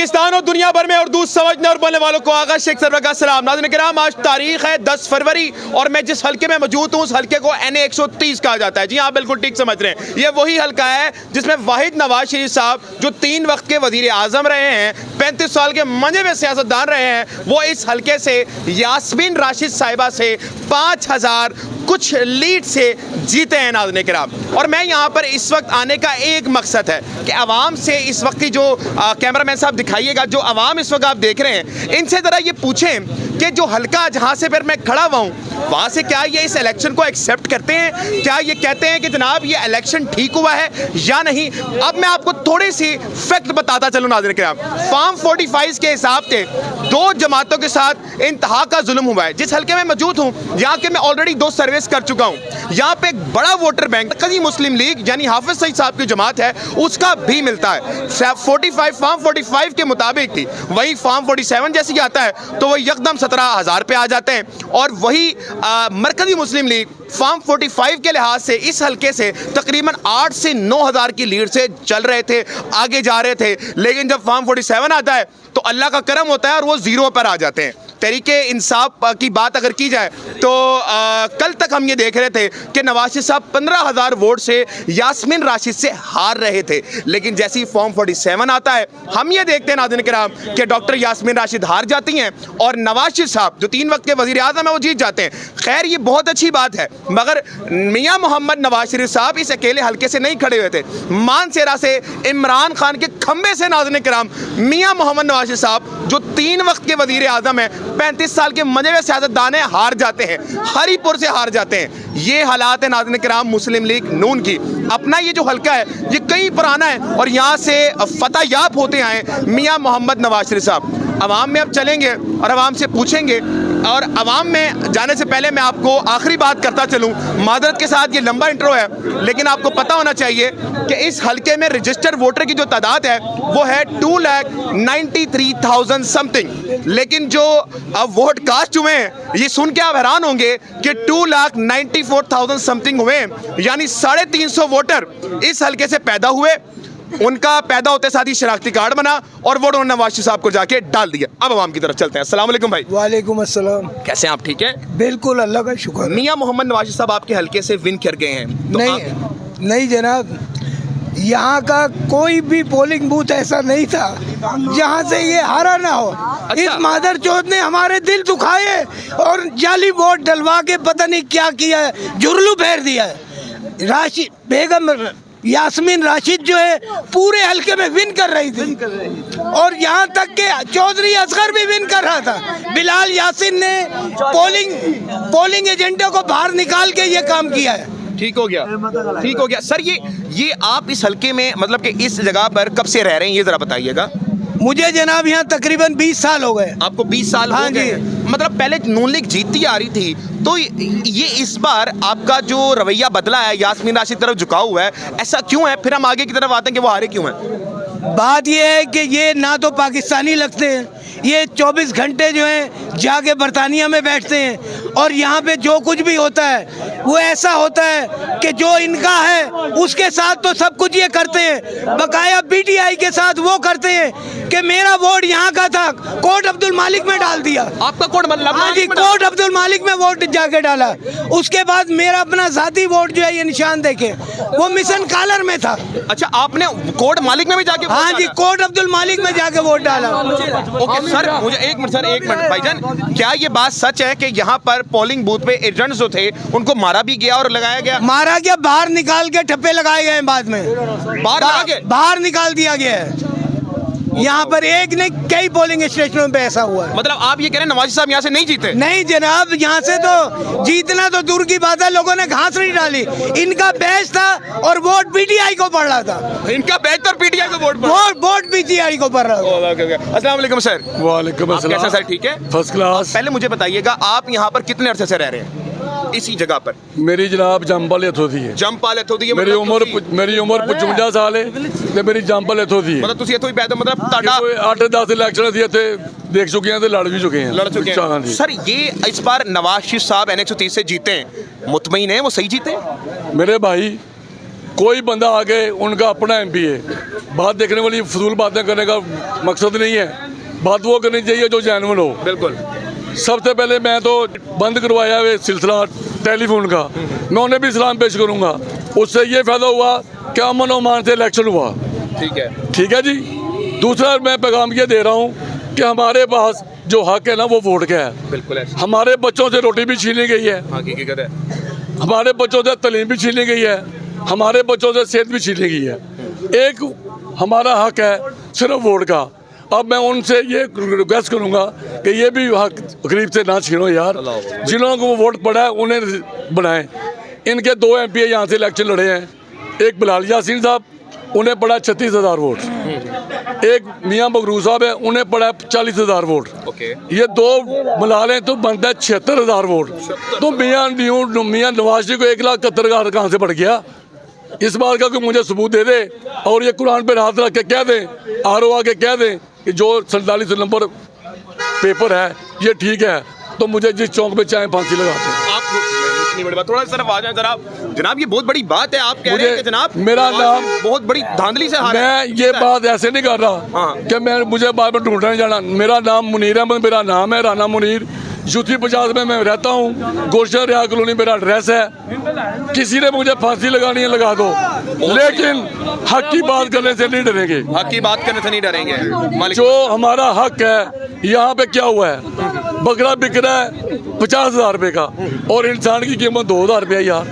पाकिस्तान और दुनिया भर में उर्दू समझने और बोलने वालों को आगा शेख सरवर का सलाम। नाज़रीन किराम, आज तारीख है 10 फरवरी और मैं जिस हल्के में मौजूद हूँ उस हल्के को NA 130 कहा जाता है। जी हाँ, बिल्कुल ठीक समझ रहे हैं। ये वही हल्का है जिसमें वाहिद नवाज शरीफ साहब जो 3 वक्त के वजीर आजम रहे हैं, 35 साल के मंजे में सियासतदान रहे हैं, वो इस हल्के से यास्मीन राशिद साहिबा से 5000 कुछ लीड से जीते हैं। नाज़रीन किराम, और मैं यहाँ पर इस वक्त आने का एक मकसद है कि आवाम से इस वक्त की जो कैमरामैन साहब दिखाइएगा, जो आवाम इस वक्त आप देख रहे हैं, इनसे ज़रा ये पूछें कि जो हल्का जहाँ से फिर मैं खड़ा हुआ हूँ वहाँ से क्या ये इस इलेक्शन को एक्सेप्ट करते हैं, क्या ये कहते हैं कि जनाब ये इलेक्शन ठीक हुआ है या नहीं। अब मैं आपको थोड़ी सी फैक्ट बताता चलूँ। नाज़रीन किराम, फॉर्म 45 के हिसाब से 2 जमातों के साथ इंतहा का जुल्म हुआ है। जिस हल्के में मौजूद हूँ यहाँ के मैं ऑलरेडी 2 सर्विस कर चुका हूँ। यहाँ पे एक बड़ा वोटर बैंक कदी मुस्लिम लीग यानी हाफिज सईद साहब की जमात है, उसका भी मिलता है। 45 फॉर्म 45 के मुताबिक थी, वही फॉर्म 47 जैसे ही आता है तो वही यकदम 17,000 पे आ जाते हैं। और वही मरकजी मुस्लिम लीग फॉर्म 45 के लिहाज से इस हल्के से तकरीबन 8 से 9,000 की लीड से चल रहे थे, आगे जा रहे थे। लेकिन जब फॉर्म 47 आता है तो अल्लाह का करम होता है और वो जीरो पर आ जाते हैं। तरीके इंसाफ की बात अगर की जाए तो कल तक हम ये देख रहे थे कि नवाज शरीफ साहब 15,000 वोट से यास्मीन राशिद से हार रहे थे। लेकिन जैसे ही फॉर्म 47 आता है हम ये देखते हैं नाज़रीन किराम कि डॉक्टर यास्मीन राशिद हार जाती हैं और नवाज शरीफ साहब जो 3 वक्त के वज़ीर आज़म हैं वो जीत जाते हैं। खैर ये बहुत अच्छी बात है, मगर मियाँ मोहम्मद नवाज शरीफ साहब इस अकेले हल्के से नहीं खड़े हुए थे। मानसेरा से इमरान खान के खंबे से नाज़रीन किराम मियाँ मोहम्मद नवाज शरीफ साहब जो 3 वक्त के वज़ीर आज़म हैं, 35 साल के मजे में सियासतदान है, हार जाते हैं, हरीपुर से हार जाते हैं। ये हालात है नाज़रीन किराम मुस्लिम लीग नून की। अपना ये जो हल्का है ये कई पुराना है और यहाँ से फतह याब होते आए मियाँ मोहम्मद नवाज शरीफ साहब। अवाम में अब चलेंगे और अवाम से पूछेंगे, और अवाम में जाने से पहले मैं आपको आखिरी बात करता चलूँ, मादरत के साथ ये लंबा इंट्रो है लेकिन आपको पता होना चाहिए कि इस हल्के में रजिस्टर्ड वोटर की जो तादाद है वो है 2,93,000 समथिंग। लेकिन जो अब वोट कास्ट हुए हैं ये सुन के आप हैरान होंगे कि 2,94,000 समथिंग हुए, यानी 350 वोटर इस हल्के से पैदा हुए। उनका पैदा होते साथ ही शनाख्ती कार्ड बना और वोट उन्होंने नवाज शरीफ साहब को जाके डाल दिया। अब आवाम की तरफ चलते हैं। अस्सलाम वालेकुम भाई। वालेकुम अस्सलाम। कैसे हैं आप? ठीक है, बिल्कुल, अल्लाह का शुक्र। मियाँ मोहम्मद नवाज शरीफ साहब आपके हल्के से विन कर गए हैं तो नहीं जनाब, यहाँ का कोई भी पोलिंग बूथ ऐसा नहीं था जहाँ से ये हारा ना हो। अच्छा। इस मादर चौथ ने हमारे दिल दुखाए और जाली वोट डलवा के पता नहीं क्या किया है, जुर्लू फेर दिया है। राशिद बेगम यास्मीन राशिद जो है पूरे हल्के में विन कर रही थी और यहाँ तक के चौधरी असगर भी विन कर रहा था। बिलाल यासिन ने पोलिंग एजेंटों को बाहर निकाल के ये काम किया है। ठीक हो गया, ठीक हो गया। सर ये आप इस हल्के में मतलब कि इस जगह पर कब से रह रहे हैं ये जरा बताइएगा। मुझे जनाब यहाँ तकरीबन 20 साल हो गए। आपको 20 साल हाँ हो गए? मतलब पहले नून लीग जीतती आ रही थी, तो ये इस बार आपका जो रवैया बदला है, यास्मीन राशिद की तरफ झुकाव हुआ है, ऐसा क्यों है? फिर हम आगे की तरफ आते हैं कि वो हारे क्यों हैं। बात ये है कि ये ना तो पाकिस्तानी लगते हैं, ये 24 घंटे जो हैं जाके बरतानिया में बैठते हैं और यहाँ पे जो कुछ भी होता है वो ऐसा होता है कि जो इनका है उसके साथ तो सब कुछ ये करते हैं। बकाया PTI के साथ वो करते हैं कि मेरा वोट यहाँ का था, कोट अब्दुल मालिक में डाल दिया। आपका कोट मतलब? हाँ जी, कोट अब्दुल मालिक में वोट जाके डाला। उसके बाद मेरा अपना जाती वोट जो है ये निशान देखे वो मिशन कॉलर में था। अच्छा, आपने कोट मालिक में भी जाके? हाँ जी, कोट अब्दुल मालिक में जाके वोट डाला। ओके सर, मुझे एक मिनट भाईजान, क्या ये बात सच है कि यहाँ पर पोलिंग बूथ पे एजेंट्स जो थे उनको मारा भी गया और लगाया गया? मारा गया, बाहर निकाल के ठप्पे लगाए गए बाद में। बाहर निकाल दिया गया है। यहाँ पर एक ने कई पोलिंग स्टेशनों पे ऐसा हुआ है। मतलब आप ये कह रहे हैं नवाज साहब यहाँ से नहीं जीते? नहीं जनाब, यहाँ से तो जीतना तो दूर की बात है, लोगों ने घास नहीं डाली। इनका बैच था और वोट PTI को पड़ रहा था। इनका बैच और PTI को वोट PTI को पड़ रहा था। अस्सलाम वालेकुम सर। वालेकुम अस्सलाम। कैसा सर? ठीक है, फर्स्ट क्लास। पहले मुझे बताइएगा आप यहाँ पर कितने अरसे से रह रहे हैं इसी जगह पर? मेरी जनाब जंपल एथोदी है। जंपल एथोदी है? मेरी उम्र 55 साल है ਤੇ ਮੇਰੀ ਜੰਪਲ ਇੱਥੋਂ ਦੀ ਹੈ। मतलब ਤੁਸੀਂ ਇੱਥੋਂ ਹੀ ਪੈਦਾ, मतलब ਤੁਹਾਡਾ 8-10 ਇਲੈਕਸ਼ਨ ਅਸੀਂ ਇੱਥੇ देख चुके हैं तो लड़ भी चुके हैं। लड़ चुके हैं सर। ये इस बार नवाज शरीफ साहब NA 130 से जीते हैं, मुतमईन है वो सही जीते? मेरे भाई कोई बंदा आगे उनका अपना एमपी है, बात देखने वाली फजूल बातें करने का मकसद नहीं है। बात वो करनी चाहिए जो जेन्युइन हो। बिल्कुल। सबसे पहले मैं तो बंद करवाया हुआ सिलसिला टेलीफोन का, मैं उन्हें भी सलाम पेश करूंगा। उससे ये फायदा हुआ कि अमन ओमान से इलेक्शन हुआ। ठीक है जी। दूसरा मैं पैगाम ये दे रहा हूँ कि हमारे पास जो हक है ना वो वोट का है। बिल्कुल। हमारे बच्चों से रोटी भी छीनी गई है, हकीकत है। हमारे बच्चों से तलीम भी छीनी गई है, हमारे बच्चों से सेहत भी छीनी गई है। एक हमारा हक है सिर्फ वोट का। अब मैं उनसे ये रिक्वेस्ट करूंगा कि ये भी हक गरीब से ना छीनो यार। जिन्होंने को वोट पड़ा है उन्हें बनाएं। इनके 2 MP यहाँ से इलेक्शन लड़े हैं। एक बिलाल यासीन साहब, उन्हें पड़ा 36,000 वोट। एक मियाँ मगरू साहब है, उन्हें पड़ा 40,000 वोट। ये 2 मिला लें तो बनता है 76,000 वोट। तो मियाँ नवाज जी को 1,71,000 कहाँ से बढ़ गया? इस बात का कोई मुझे सबूत दे दे और ये कुरान पर हाथ रख के कह दें, RO आके कह दें कि जो 47 नंबर पेपर है ये ठीक है, तो मुझे जिस चौक में चाहे फांसी लगाते हैं। इतनी बड़ी बात, थोड़ा सा तरफ आ जाए जरा। जनाब ये बहुत बड़ी बात है, आप कह रहे हैं कि जनाब मेरा नाम बहुत बड़ी धांधली से हारा है। मैं ये बात ऐसे नहीं कर रहा कि मैं मुझे बार बार ढूंढने जाना। मेरा नाम मुनीर अहमद, मेरा नाम है राना मुनीर। यूथी 50 में मैं रहता हूँ। गुलशन रिया कॉलोनी मेरा एड्रेस है। किसी ने मुझे फांसी लगानी है लगा दो, लेकिन हक की बात करने से नहीं डरेंगे। हक की बात करने से नहीं डरेंगे। जो हमारा हक है, यहाँ पे क्या हुआ है, बकरा बिक रहा है 50,000 रुपये का और इंसान की कीमत 2,000 रुपया यार।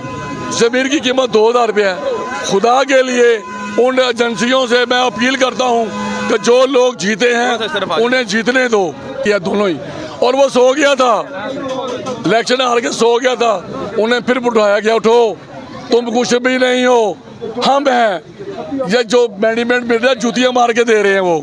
ज़मीर की कीमत 2,000 रुपया है। खुदा के लिए उन एजेंसियों से मैं अपील करता हूँ कि जो लोग जीते हैं उन्हें जीतने दो, या दोनों ही। और वो सो गया था, इलेक्शन हार के सो गया था, उन्हें फिर उठाया गया, उठो तुम कुछ भी नहीं हो, हम हैं। ये जो मैनेजमेंट मिल रहा है जुतियाँ मार के दे रहे हैं, वो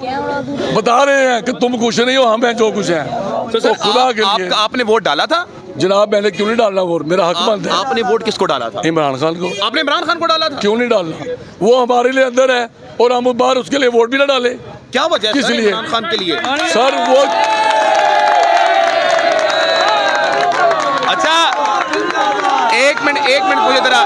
बता रहे हैं कि तुम कुछ नहीं हो, हम हैं जो कुछ हैं। तो खुदा के लिए आपने वोट डाला था? जनाब मैंने क्यों नहीं डालना वोट, मेरा हक बनता है। आपने वोट किसको डाला था? इमरान खान को। आपने इमरान खान को डाला था? क्यों नहीं डालना, वो हमारे लिए अंदर है और हम बाहर उसके लिए वोट भी ना डाले। क्या वजह है किस लिए? इमरान खान के लिए सर वो अच्छा एक मिनट मुझे जरा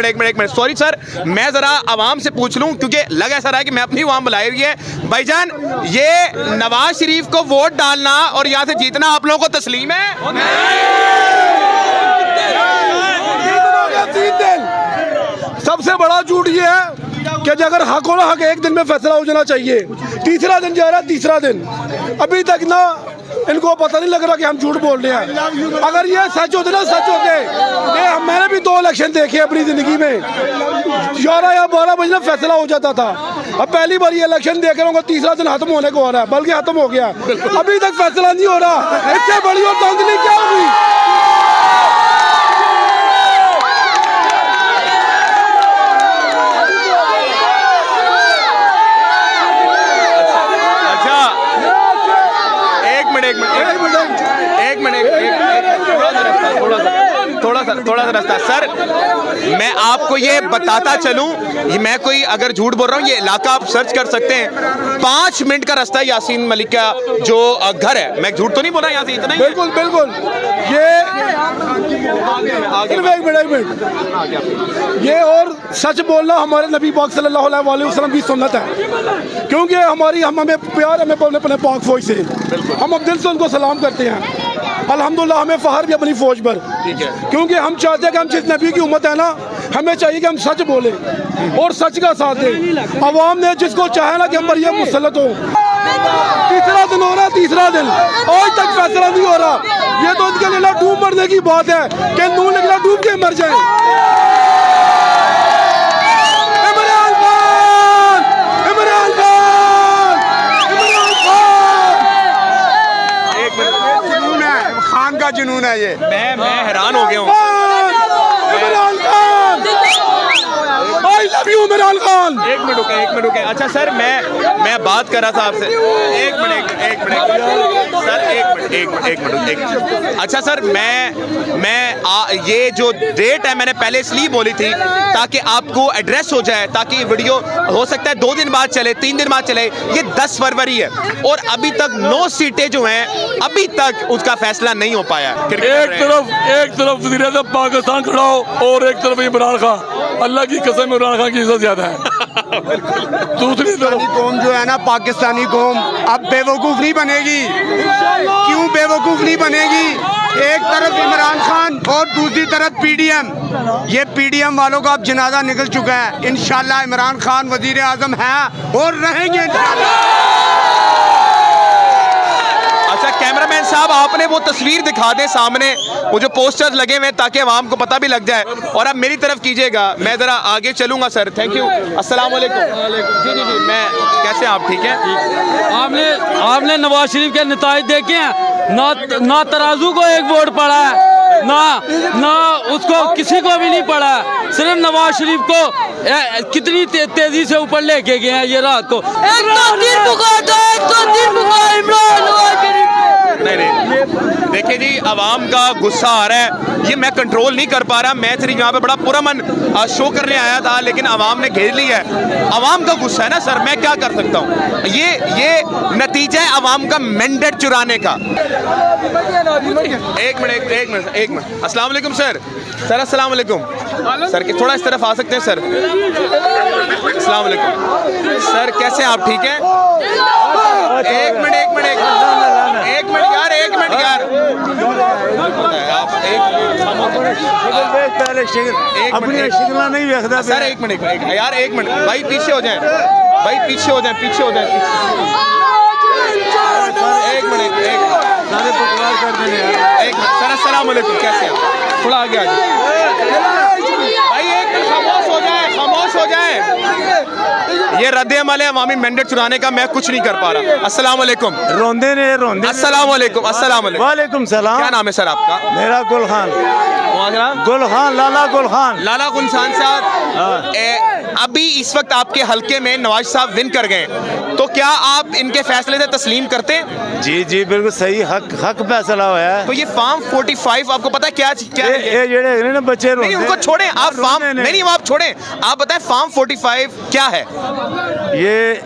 एक मिनट सॉरी सर, मैं जरा आवाम से पूछ लूं क्योंकि लग ऐसा रहा है कि मैं अपनी आवाम बुलाई हुई है। भाईजान ये नवाज शरीफ को वोट डालना और यहाँ से जीतना आप लोगों को तस्लीम है? सबसे बड़ा झूठ ये है कि अगर हक हो ना, हक एक दिन में फैसला हो जाना चाहिए। तीसरा दिन जा रहा है, तीसरा दिन अभी तक ना इनको पता नहीं लग रहा कि हम झूठ बोल रहे हैं। अगर ये सच होते ना, सच होते ये मैंने भी 2 इलेक्शन देखे अपनी जिंदगी में, 11 या 12 बजे फैसला हो जाता था। अब पहली बार ये इलेक्शन देख रहा हूँ, तीसरा दिन खत्म होने को आ रहा है, बल्कि खत्म हो गया, अभी तक फैसला नहीं हो रहा। इससे बड़ी और धांधली क्या होगी? थोड़ा सा रास्ता सर, मैं आपको ये बताता चलूं, मैं कोई अगर झूठ बोल रहा हूं, ये इलाका आप सर्च कर सकते हैं। 5 मिनट का रास्ता है यासीन मलिक का जो घर है। मैं झूठ तो नहीं बोल रहा यहाँ से, इतना ही। बिल्कुल बिल्कुल। ये और सच बोलना हमारे नबी पाक सल्लल्लाहु अलैहि वसल्लम की सुन्नत है, क्योंकि हमें प्यार हमें अपने पाक फौज से, हम अब दिल से उनको सलाम करते हैं। अल्हम्दुलिल्लाह हमें फख्र भी अपनी फौज पर, ठीक है, क्योंकि हम चाहते हैं कि हम जिस नबी की उम्मत है ना, हमें चाहिए कि हम सच बोले और सच का साथ दें। अवाम ने जिसको चाहे ना कि हम पर ये मुसल्लत हो। तीसरा दिन हो रहा है, तीसरा दिन आज तक फैसला नहीं हो रहा। ये तो इनके लिए डूब मरने की बात है कि नून निकला डूब के मर जाए। खान का जुनून है ये। मैं हैरान हो गया हूँ। I love you Imran Khan. एक मिनट रुके। अच्छा सर, मैं बात कर रहा था आपसे। एक मिनट सर, एक मिनट। अच्छा सर, ये जो डेट है मैंने पहले इसलिए बोली थी ताकि आपको एड्रेस हो जाए, ताकि वीडियो हो सकता है 2 दिन बाद चले, 3 दिन बाद चले। ये 10 फरवरी है और अभी तक 9 सीटें जो हैं अभी तक उसका फैसला नहीं हो पाया। एक तरफ वज़ीर आज़म पाकिस्तान खड़ा हो और एक तरफ इमरान खान। अल्लाह की कसम, इमरान खान की इज्जत ज्यादा है। दूसरी तरफ कौम जो है ना, पाकिस्तानी कौम अब बेवकूफ़ नहीं बनेगी। क्यों बेवकूफ़ नहीं बनेगी? एक तरफ इमरान खान और दूसरी तरफ पीडीएम। ये पीडीएम वालों का अब जनाजा निकल चुका है। इंशाल्लाह इमरान खान वजीर आज़म है और रहेंगे इंशाल्लाह। अच्छा कैमरामैन साहब, आपने वो तस्वीर दिखा दें सामने, वो जो पोस्टर्स लगे हुए हैं, ताकि आवाम को पता भी लग जाए। और अब मेरी तरफ कीजिएगा, मैं ज़रा आगे चलूँगा सर। Thank you. अस्सलाम वालेकुम। जी, मैं कैसे, आप ठीक हैं? आपने नवाज शरीफ के नताइज देखे हैं? ना तराजू को एक वोट पड़ा है, ना उसको किसी को भी नहीं पड़ा है। सिर्फ नवाज शरीफ को कितनी तेजी से ऊपर लेके गए हैं ये रात को। नहीं, देखिए जी, आवाम का गुस्सा आ रहा है, ये मैं कंट्रोल नहीं कर पा रहा। मैं सिर्फ यहाँ पे बड़ा पुरअमन शो करने आया था, लेकिन आवाम ने घेर लिया है। आवाम का गुस्सा है ना सर, मैं क्या कर सकता हूँ? ये नतीजा है आवाम का मैंडेट चुराने का। एक मिनट। अस्सलाम वालेकुम सर। अस्सलाम वालेकुम सर, कि थोड़ा इस तरफ आ सकते हैं सर? अस्सलाम वालेकुम सर, कैसे आप ठीक हैं? एक मिनट यार, अपनी शिकला नहीं देखता सर। एक मिनट यार, एक मिनट भाई, पीछे हो जाएं। एक मिनट सर। अस्सलाम वालेकुम, कैसे हैं? थोड़ा आगे आ जाए भाई, एक मिनट खामोश हो जाए। ये रद्द अमल है अवामी मैंडेट चुराने का, मैं कुछ नहीं कर पा रहा। अस्सलाम वालेकुम। रोंदे अस्सलाम वालेकुम। वालेकुम सलाम। क्या नाम है सर आपका? मेरा गुलखान लाला गुलशान साहब, अभी इस वक्त आपके हलके में नवाज साहब विन कर गए, तो क्या आप इनके फैसले से तस्लीम करते हैं? जी बिल्कुल सही, हक फैसला हुआ है। तो ये फार्म 45 आपको पता है क्या ये जेड़े ना बच्चे नहीं, उनको छोड़ें आप। फार्म नहीं, आप छोड़ें, आप बताएं फार्म 45 क्या है? ये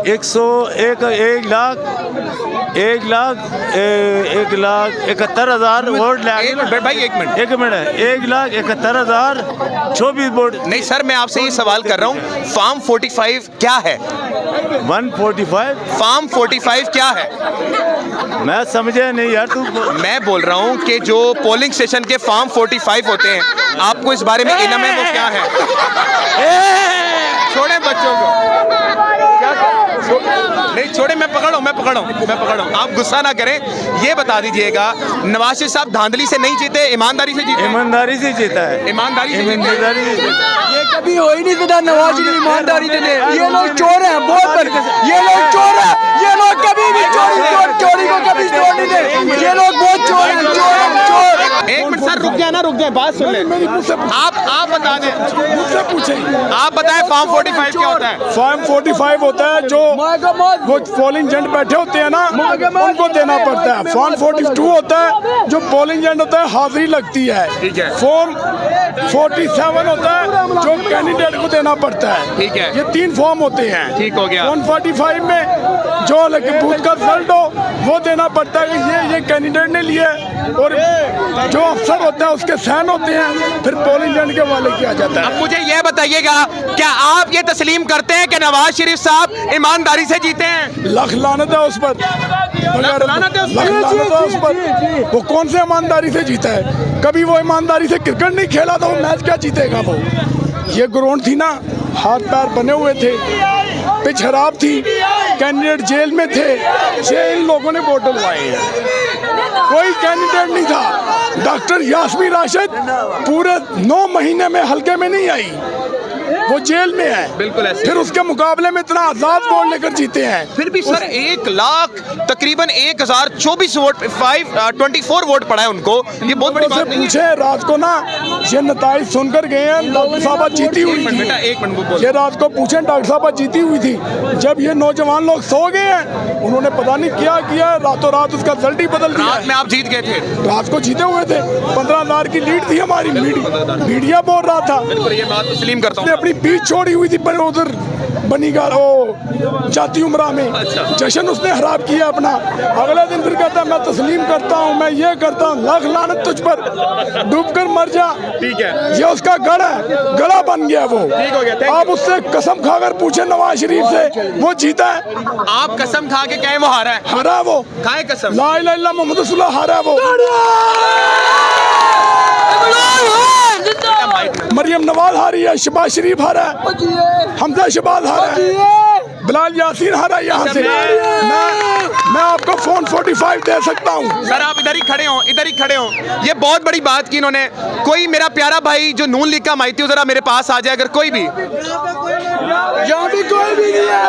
1,71,000 वोट भाई एक मिनट 1,71,000 24 वोट। नहीं सर, मैं आपसे ये सवाल कर रहा हूँ, फार्म 45 क्या है? 145 फार्म 45 क्या है? मैं समझे नहीं यार तू। मैं बोल रहा हूँ कि जो पोलिंग स्टेशन के फार्म 45 होते हैं, आपको इस बारे में इल्म है, वो क्या है? छोड़े बच्चों को, नहीं छोड़े, मैं पकड़ रहा हूँ। आप गुस्सा ना करें। ये बता दीजिएगा, नवाज शरीफ साहब धांधली से नहीं जीते, ईमानदारी से जीते? ईमानदारी से जीता है। ईमानदारी से ये कभी हो ही नहीं सकता नवाज शरीफ ईमानदारी से। ये लोग चोर हैं, बहुत बड़े ये लोग चोर हैं। ये लोग कभी भी चोरी को कभी छोड़ नहीं दे। ये लोग बहुत चोर हैं, चोर। एक मिनट सर, रुक जाए, बात सुन ले। आप बता दें, मुझसे पूछे, आप बताएं फार्म 45 क्या होता है? फॉर्म 45 होता है जो वो पोलिंग एजेंट बैठे होते हैं ना, उनको देना पड़ता है। फॉर्म 42 होता है जो पोलिंग एजेंट होता है, हाजिरी लगती है। ठीक है। फॉर्म 47 होता है जो कैंडिडेट को देना पड़ता है। ठीक है। ये 3 फॉर्म होते हैं। ठीक हो गया। 145 में जो बूथ का रिजल्ट हो वो देना पड़ता है कि ये कैंडिडेट ने लिया, और जो अफसर होता है उसके साइन होते हैं, फिर पोलिंग एजेंट के वाले किया जाता है। अब मुझे यह बताइएगा, क्या आप ये तस्लीम करते हैं कि नवाज शरीफ साहब ईमानदारी से जीते हैं? लख लानत है उस पर, लख लानत है उस पर। वो कौन से ईमानदारी से जीता है? कभी वो ईमानदारी से क्रिकेट नहीं खेला तो वो मैच क्या जीतेगा वो? ये ग्राउंड थी ना, हाथ पैर बने हुए थे, पिच खराब थी, कैंडिडेट जेल में थे, इन लोगों ने वोट डलवाए हैं। कोई कैंडिडेट नहीं था। डॉक्टर यास्मीन राशिद पूरे 9 महीने में हल्के में नहीं आई। वो जेल में है, बिल्कुल ऐसे। फिर उसके मुकाबले में इतना आजाद वोट लेकर जीते हैं। फिर भी सर 1 लाख तकरीबन 1024 वोट 524 वोट पड़ा है उनको, ये बहुत बड़ी बात नहीं है। पूछे रात को ना, ये नताइज सुनकर गए हैं, डॉक्टर साहबा जीती हुई थी। बेटा एक मिनट बोल। ये रात को पूछे डॉक्टर साहबा जीती हुई थी। जब ये नौजवान लोग सो गए हैं, उन्होंने पता नहीं क्या किया, रातों रात उसका रिजल्ट ही बदल दिया। रात में आप जीत गए थे? रात को जीते हुए थे, 15,000 की लीड थी हमारी। मीडिया बोल रहा था, बिल्कुल ये बात तस्लीम करता उसने हूँ। अपनी पीठ छोड़ी हुई थी पर उधर बनीगा ओ जाती उमरा में जश्न उसने खराब किया अपना। अगले दिन फिर कहता मैं तस्लीम करता हूँ, मैं ये करता हूँ, लाख लानत तुझ पर, डूब कर मर जा। ठीक है, ये उसका गढ़ है, गला बन गया वो। ठीक हो गया, thank आप you। उससे कसम खाकर पूछे नवाज शरीफ से, वो जीता है? आप कसम खा के कहें वो हारा है? हारा है वो। खाए कसम। ला इलाहा इल्लल्लाह मोहम्मद रसूलुल्लाह हारा है वो। मरियम नवाज हारी है, शहबाज शरीफ हारा है, हमजा शहबाज हारा है, बिलाल यासीन हारा है। यहाँ से मैं आपको फोन 45 दे सकता हूँ। सर आप इधर ही खड़े हो, इधर ही खड़े हो। ये बहुत बड़ी बात की इन्होंने। कोई मेरा प्यारा भाई जो नून लीग का माइती हो, जरा मेरे पास आ जाए, अगर कोई भी। यहाँ भी कोई भी नहीं है।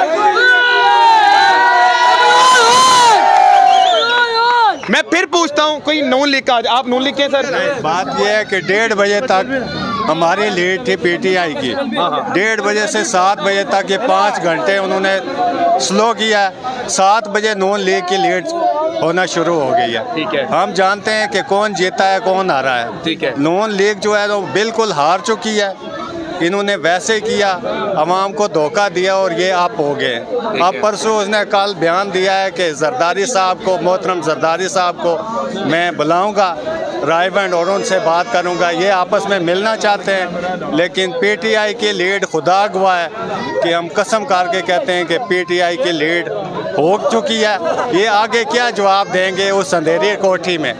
मैं फिर पूछता हूँ, कोई नून लीग का, आप नून लीग के हैं सर? बात यह है कि 1:30 बजे तक हमारी लीड थी पीटीआई की। 1:30 बजे से 7 बजे तक ये 5 घंटे उन्होंने स्लो किया। 7 बजे नून लीग की लीड होना शुरू हो गई है। ठीक है। हम जानते हैं कि कौन जीता है कौन हारा है। ठीक है। नून लीग जो है वो बिल्कुल हार चुकी है। इन्होंने वैसे किया, अवाम को धोखा दिया और ये आप हो गए। अब परसों उसने कल बयान दिया है कि जरदारी साहब को, मोहतरम जरदारी साहब को मैं बुलाऊंगा रायबंद और उनसे बात करूंगा। ये आपस में मिलना चाहते हैं, लेकिन पीटीआई की लीड खुदा गवाह है कि हम कसम करके कहते हैं कि पीटीआई की लीड हो चुकी है। ये आगे क्या जवाब देंगे उस अंधेरी कोठी में?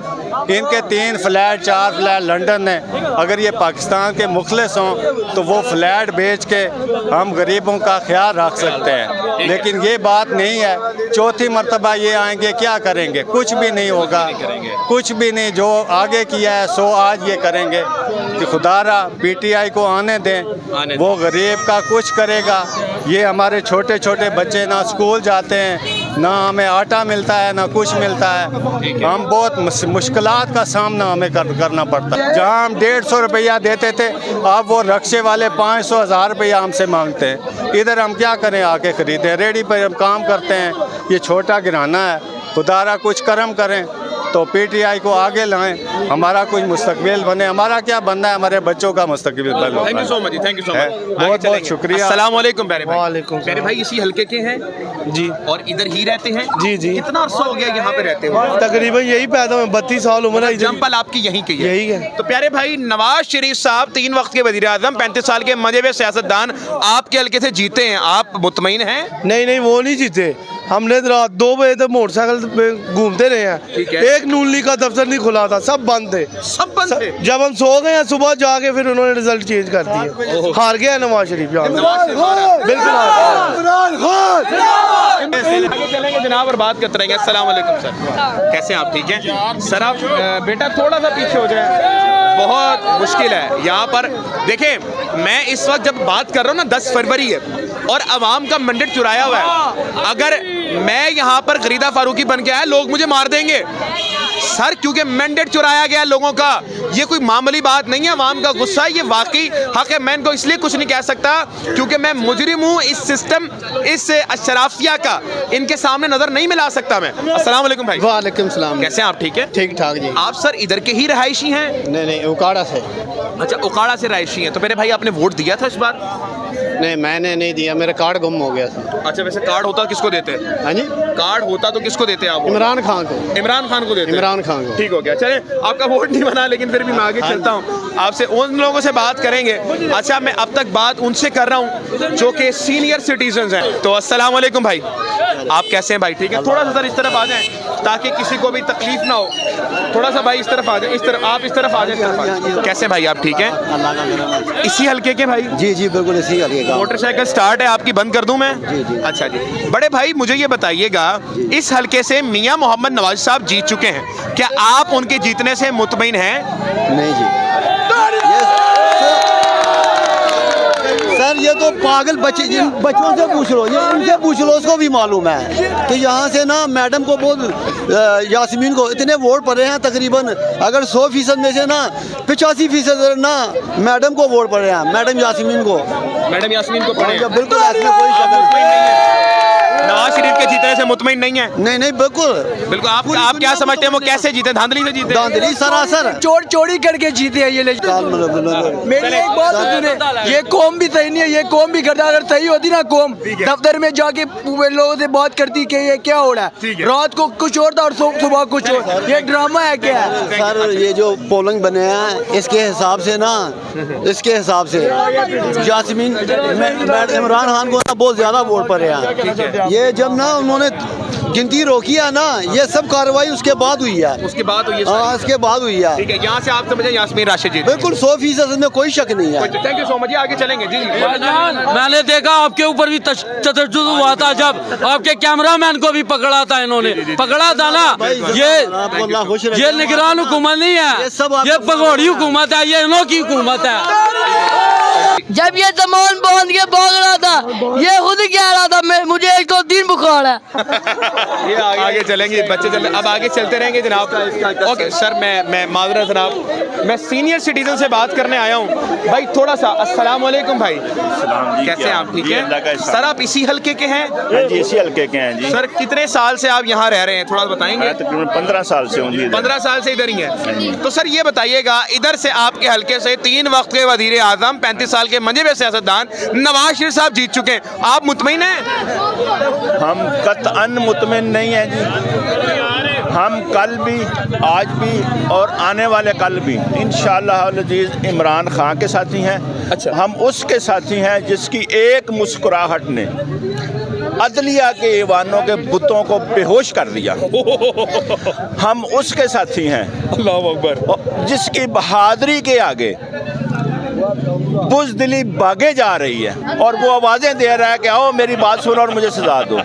इनके 3 फ्लैट 4 फ्लैट लंदन में, अगर ये पाकिस्तान के मुखलिस हों तो वो फ्लैट बेच के हम गरीबों का ख्याल रख सकते हैं, लेकिन ये बात नहीं है। चौथी मरतबा ये आएंगे, क्या करेंगे? कुछ भी नहीं होगा, कुछ भी नहीं। जो आगे किया है सो आज ये करेंगे कि खुदारा पीटीआई को आने दें, वो गरीब का कुछ करेगा। ये हमारे छोटे छोटे बच्चे ना स्कूल जाते हैं, ना हमें आटा मिलता है, ना कुछ मिलता है। हम बहुत मुश्किलात का सामना हमें करना पड़ता है। जहाँ हम 150 रुपया देते थे, अब वो रक्शे वाले 500 1000 रुपया हमसे मांगते हैं। इधर हम क्या करें? आके खरीदें, रेडी पर हम काम करते हैं। ये छोटा घराना है, खुदारा कुछ करम करें तो पीटीआई को आगे लाएं, हमारा कुछ मुस्तकबिल बने। हमारा क्या बनना है? हमारे बच्चों का मुस्तकबिल बने। Thank you so much, thank you so much. बहुत बहुत शुक्रिया। अस्सलाम वालेकुम प्यारे भाई। वालेकुम प्यारे भाई इसी हल्के के हैं जी और इधर ही रहते हैं? जी जी। कितना अर्सा हो गया यहाँ पे रहते हो? तकरीबन यही पैदा हुए, 32 साल उम्र है। एग्जाम्पल आपकी यहीं की है? यही है। तो प्यारे भाई नवाज शरीफ साहब 3 वक्त के वजीर आजम, 35 साल के मजे हुए सियासतदान आपके हल्के से जीते हैं, आप मुतमईन हैं? नहीं नहीं, वो नहीं जीते। हमने रात 2 बजे तक मोटरसाइकिल पे घूमते रहे हैं। ठीक है। एक नून लीग का दफ्तर नहीं खुला था, सब बंद थे। सब बंद थे? जब हम सो गए हैं, सुबह जाके फिर उन्होंने रिजल्ट चेंज कर दिए। हार गया नवाज शरीफ यहाँ पे। बिल्कुल आगे चलेंगे जनाब और बात करते रहेंगे। अस्सलाम वालेकुम सर, कैसे हैं आप? ठीक हैं सर। आप बेटा थोड़ा सा पीछे हो जाए, बहुत मुश्किल है यहाँ पर। देखें मैं इस वक्त जब बात कर रहा हूँ ना 10 फरवरी है और अवाम का मैंडेट चुराया हुआ है। अगर मैं यहाँ पर गरीदा फारूकी बन के आया, लोग मुझे मार देंगे सर, क्योंकि मैंडेट चुराया गया लोगों का। ये कोई मामूली बात नहीं है, अवाम का गुस्सा है, ये वाकई हक है। मैं इनको इसलिए कुछ नहीं कह सकता क्योंकि मैं मुजरिम हूँ। इस सिस्टम, इस अशराफिया का इनके सामने नजर नहीं मिला सकता मैं। अस्सलाम वालेकुम भाई। वालेकुम सलाम। कैसे हैं आप? ठीक है, ठीक ठाक जी। आप सर इधर के ही रहायशी हैं? नहीं नहीं, उकाड़ा से। अच्छा, उकाड़ा से रहायशी हैं। तो मेरे भाई आपने वोट दिया था इस बार? नहीं मैंने नहीं दिया, मेरा कार्ड गुम हो गया था। अच्छा, वैसे कार्ड होता किसको देते? हाँ जी, कार्ड होता तो किसको देते आप? इमरान खान को। इमरान खान को देते? इमरान खान को। ठीक हो गया, चले आपका वोट नहीं बना, लेकिन फिर भी मैं आगे चलता हूँ। आपसे उन लोगों से बात करेंगे। अच्छा, मैं अब तक बात उनसे कर रहा हूँ जो कि सीनियर सिटीजन हैं। तो अस्सलाम वालेकुम भाई, आप कैसे हैं भाई? ठीक है, थोड़ा सा सर इस तरफ आ जाएं ताकि किसी को भी तकलीफ ना हो। थोड़ा सा भाई इस तरफ आ जाए, इस तरफ आप इस तरफ आ जाए। कैसे भाई आप? ठीक है, इसी हल्के के भाई? जी जी बिल्कुल इसी हल्के का। मोटरसाइकिल स्टार्ट है आपकी, बंद कर दूं मैं? जी जी। अच्छा जी। बड़े भाई मुझे ये बताइएगा, इस हल्के से मियां मोहम्मद नवाज साहब जीत चुके हैं, क्या आप उनके जीतने से मुतमईन हैं? नहीं जी, सर पागल बच्चे, जिन बच्चों से पूछ लो, ये इनसे पूछ लो, उसको भी मालूम है कि यहाँ से ना मैडम को बहुत, यास्मीन को इतने वोट पड़े हैं तकरीबन, अगर 100% में से ना 85% ना मैडम को वोट पड़े हैं, मैडम यास्मीन को। मैडम यास्मीन को पढ़े हैं। बिल्कुल इसमें कोई शक मुतमईन नहीं। नहीं है, नवाज शरीफ के जीतने से मुतमईन नहीं है। नहीं नहीं बिल्कुल बिल्कुल। आप क्या समझते हैं वो कैसे जीते? धांधली से जीते? धांधली सरासर। चोर चोरी करके जीते हैं ये लोग। मेरी एक बात सुने, ये कौम भी सही नहीं है, ये कौम भी करता, अगर सही होती ना कौम, दफ्तर में जाके लोगों से बात करती कि ये क्या हो रहा है, रात को कुछ और था और सुबह कुछ और, ये ड्रामा है क्या है? सर ये जो पोलिंग बने हैं इसके हिसाब से ना, इसके हिसाब से यास्मीन इमरान खान को ना बहुत ज्यादा वोट पड़े हैं। ये जब ना उन्होंने गिनती रोकी है ना, ये सब कार्रवाई उसके बाद हुई है। उसके बाद हुई है? हाँ उसके बाद हुई है। ठीक है, यहाँ से आप समझे यास्मीन राशिद जी? बिल्कुल 100% में कोई शक नहीं है। Thank you so much. आगे चलेंगे जी। मैंने देखा आपके ऊपर भी तशद्दुद हुआ था जब आपके कैमरामैन को भी पकड़ा था, इन्होंने पकड़ा था ना। ये निगरान हुकूमत नहीं है, ये पगोड़ी हुकूमत है, ये इन्हों की हुकूमत है। जब ये सामान बांध के भाग रहा था, ये खुद कह रहा था मैं, मुझे 103 बुखार है। ये आगे चलेंगे बच्चे, अब आगे चलते रहेंगे जनाब। ओके सर, मैं माजरा जनाब, मैं सीनियर सिटीजन से बात करने आया हूँ। भाई थोड़ा सा अस्सलाम वालेकुम भाई, कैसे हैं आप? ठीक है सर, आप इसी हल्के के हैं? हाँ जी, इसी हल्के के हैं जी। सर कितने साल से आप यहाँ रह रहे हैं, थोड़ा बताएंगे? तकरीबन 15 साल से हूँ जी। 15 साल से इधर ही हैं। तो सर ये बताइएगा, इधर से आपके हल्के से 3 वक्त के वजीर आजम, 35 साल के मंजे में सियासतदान नवाज शरीफ साहब जीत चुके हैं, आप मुतमईन हैं? हम कतअन मुतमिन नहीं हैं जी। हम कल भी, आज भी और आने वाले कल भी इंशाअल्लाह अज़ीज़ इमरान खान के साथी हैं। अच्छा। हम उसके साथी हैं जिसकी एक मुस्कुराहट ने अदलिया के ईवानों के बुतों को बेहोश कर दिया। हम उसके साथी हैं अल्लाहु अकबर, जिसकी बहादुरी के आगे बुज़दिली भागे जा रही है और वो आवाज़ें दे रहा है कि आओ मेरी बात सुनो और मुझे सजा दो।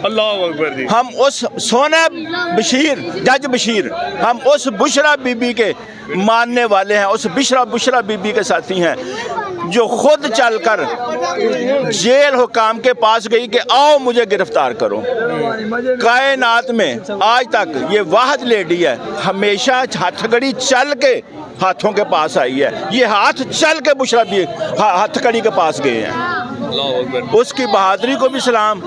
अल्लाहु अकबर जी। हम उस सोना बशीर, जज बशीर, हम उस बुशरा बीबी के मानने वाले हैं, उस बुशरा बीबी के साथी हैं जो खुद चलकर जेल हुकाम के पास गई कि आओ मुझे गिरफ्तार करो। कायनात में आज तक ये वाहिद लेडी है, हमेशा हथकड़ी चल के हाथों के पास आई है। ये हाथ चल के बुशरा भी हथकड़ी के पास गए हैं। उसकी बहादुरी को भी सलाम,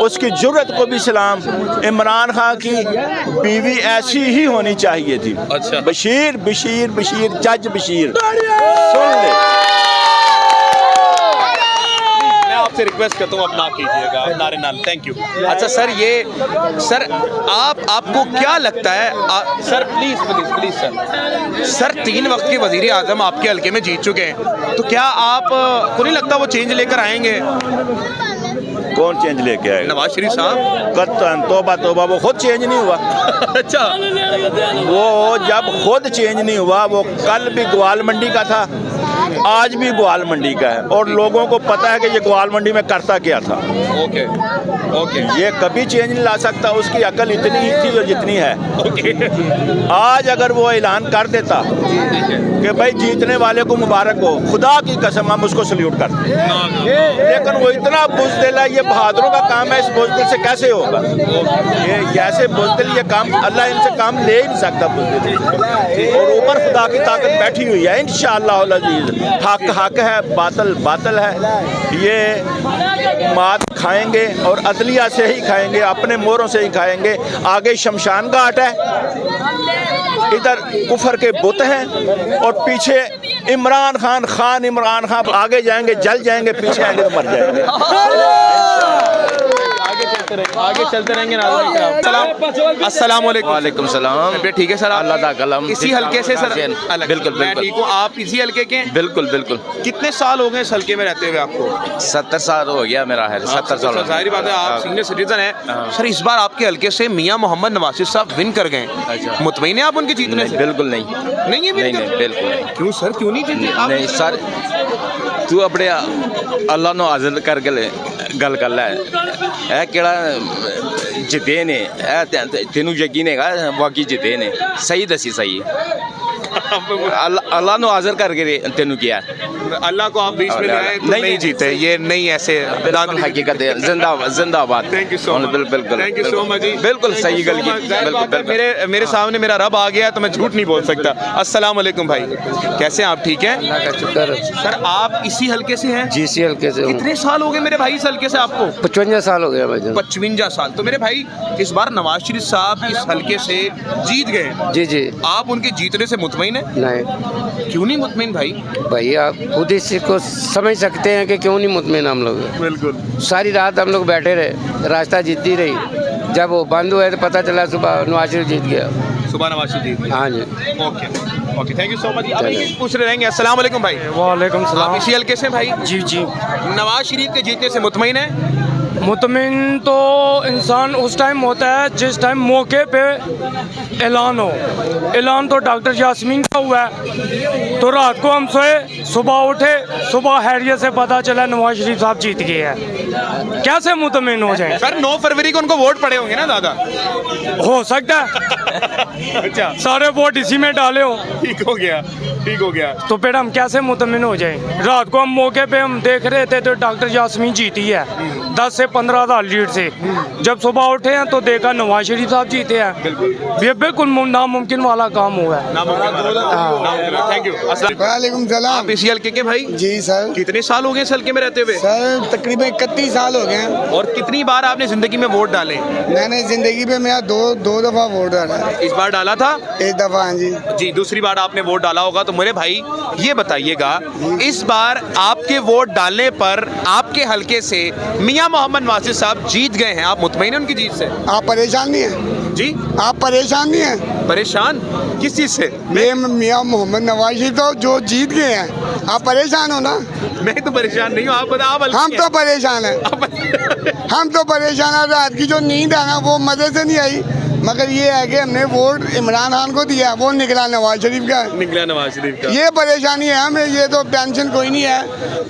उसकी जुर्रत को भी सलाम। इमरान खान की बीवी ऐसी ही होनी चाहिए थी। अच्छा। बशीर बशीर बशीर, जज बशीर, सुन ले। आपसे रिक्वेस्ट करता हूँ अपना कीजिएगा नारे नाम। Thank you. अच्छा सर, ये सर आपको क्या लगता है sir, please please please sir 3 वक्त के वजीर आजम आपके हल्के में जीत चुके हैं, तो क्या आप को नहीं लगता वो चेंज लेकर आएंगे? कौन चेंज लेके आएगा? नवाज शरीफ साहब। कत्तन तौबा तौबा, वो खुद चेंज नहीं हुआ। अच्छा। वो जब खुद चेंज नहीं हुआ, वो कल भी ग्वाल मंडी का था, आज भी ग्वाल मंडी का है और लोगों को पता है कि ये ग्वाल मंडी में करता क्या था। Okay okay. ये कभी चेंज नहीं ला सकता, उसकी अकल इतनी ही थी जो जितनी है। ओके। आज अगर वो ऐलान कर देता कि भाई जीतने वाले को मुबारक हो, खुदा की कसम हम उसको सल्यूट करते, लेकिन वो इतना बुज़दिल है। ये बहादुरों का काम है, इस बुज़दिल से कैसे होगा? ये कैसे बुज़दिल, ये काम अल्लाह इनसे काम ले ही नहीं सकता बुज़दिल। और ऊपर खुदा की ताकत बैठी हुई है। इंशाअल्लाह अज़ीज़ हक हक है, बातिल बातिल है। ये मात खाएंगे और अदलिया से ही खाएंगे, अपने मोरों से ही खाएंगे। आगे शमशान घाट है, इधर कुफर के बुत हैं और पीछे इमरान खान आगे जाएंगे जल जाएंगे, पीछे आएंगे तो मर जाएंगे। आगे चलते रहेंगे। अस्सलाम वालेकुम। सलाम। ठीक है सर, अल्लाह दा कलम। इसी हल्के से सर? बिल्कुल मैं ठीक हूँ, आप इसी हल्के के? बिल्कुल बिल्कुल। कितने साल हो गए इस हल्के में रहते हुए आपको? 70 साल हो गया मेरा है। 70 साल। जाहिर बात है आप सीनियर सिटीजन हैं। सर इस बार आपके हल्के से मियां मोहम्मद नवाज साहब विन कर गए, मुतमईन है आप उनके जीतने से? बिल्कुल नहीं, नहीं बिल्कुल। क्यों सर, क्यों नहीं जीते? नहीं सर, तू अपने अल्लाह नो हाजिर करके गल कर लै, केड़ा जिते ने, तेनू यकीन है वाकई जिते ने? सही दसी सही। अल्लाह ने हाजिर करके तेनू किया अल्लाह को आप बीच में ले आए तो नहीं जीते, ये नहीं ऐसे बिल्कुल हकीकत है। जिंदाबाद जिंदाबाद। थैंक यू सो मच, बिल्कुल थैंक यू सो मच जी, बिल्कुल सही गल की, बिल्कुल मेरे सामने मेरा रब आ गया तो मैं झूठ नहीं बोल सकता। अस्सलाम वालेकुम भाई, कैसे हैं आप? ठीक हैं सर, आप इसी हल्के से हैं? जी इसी हल्के से कितने साल हो गए मेरे भाई इस हल्के से आपको? 55 साल हो गया भाई। 55 साल। तो मेरे भाई इस बार नवाज शरीफ साहब इस हल्के से जीत गए। जी जी। आप उनके जीतने से मुतमईन है? नहीं। क्यों नहीं मुतमईन भाई? भाई आप खुद इसी को समझ सकते हैं कि क्यों नहीं मुतमईन हम लोग। बिल्कुल। सारी रात हम लोग बैठे रहे, रास्ता जीतती रही, जब वो बंद हुए तो पता चला सुबह नवाज शरीफ जीत गया। सुबह नवाज शरीफ जीत गए? हाँ जी। Okay okay, thank you so much. अब ये पूछ रहे रहेंगे। अस्सलाम वालेकुम भाई। वालेकुम आप सलाम। इसी हल्के से भाई? जी जी। नवाज शरीफ के जीतने से मुतमईन है? मुतमिन तो इंसान उस टाइम होता है जिस टाइम मौके पे ऐलान हो। ऐलान तो डॉक्टर यास्मीन का हुआ है, तो रात को हम सोए, सुबह उठे, सुबह हैरियत से पता चला नवाज शरीफ साहब जीत गए हैं। कैसे मुतमिन हो जाए? सर 9 फरवरी को उनको वोट पड़े होंगे ना दादा? हो सकता है। अच्छा, सारे वोट इसी में डाले हो, ठीक हो गया, ठीक हो गया। तो फिर हम कैसे मुतमिन हो जाए? रात को हम मौके पे हम देख रहे थे तो डॉक्टर यास्मीन जीती है 10 से 15 हज़ार लीड से। जब सुबह उठे हैं तो देखा नवाज शरीफ साहब जीते हैं। ये बिल्कुल नामुमकिन वाला काम हुआ है। Thank you. वालेकुम सलाम। आप इसी हल्के के भाई? जी सर। कितने साल हो गए इस हल्के में रहते हुए? सर तकरीबन 31 साल हो गए हैं। और कितनी बार आपने जिंदगी में वोट डाले? मैंने जिंदगी में मेरा दो दफा वोट डाला। इस बार डाला था? एक दफा। हाँ जी। जी, दूसरी बार आपने वोट डाला होगा। तो मेरे भाई ये बताइएगा, इस बार आपके वोट डालने पर आपके हल्के से मियां मोहम्मद नवाज साहब जीत गए हैं, आप मुतमईन हैं उनकी जीत से? आप परेशान नहीं हैं? जी, आप परेशान नहीं हैं? परेशान किस चीज से? मियां मोहम्मद नवाज शरीफ तो जो जीत गए हैं, आप परेशान हो ना? मैं तो परेशान नहीं हूँ, आप बताओ। आप हल्के हम हैं। तो परेशान हैं। हम तो परेशान हैं। रात की जो नींद है ना वो मजे से नहीं आई, मगर ये है कि हमने वोट इमरान खान को दिया, वो निकला नवाज शरीफ का। निकला नवाज शरीफ का। ये परेशानी है हमें, ये तो टेंशन कोई नहीं है।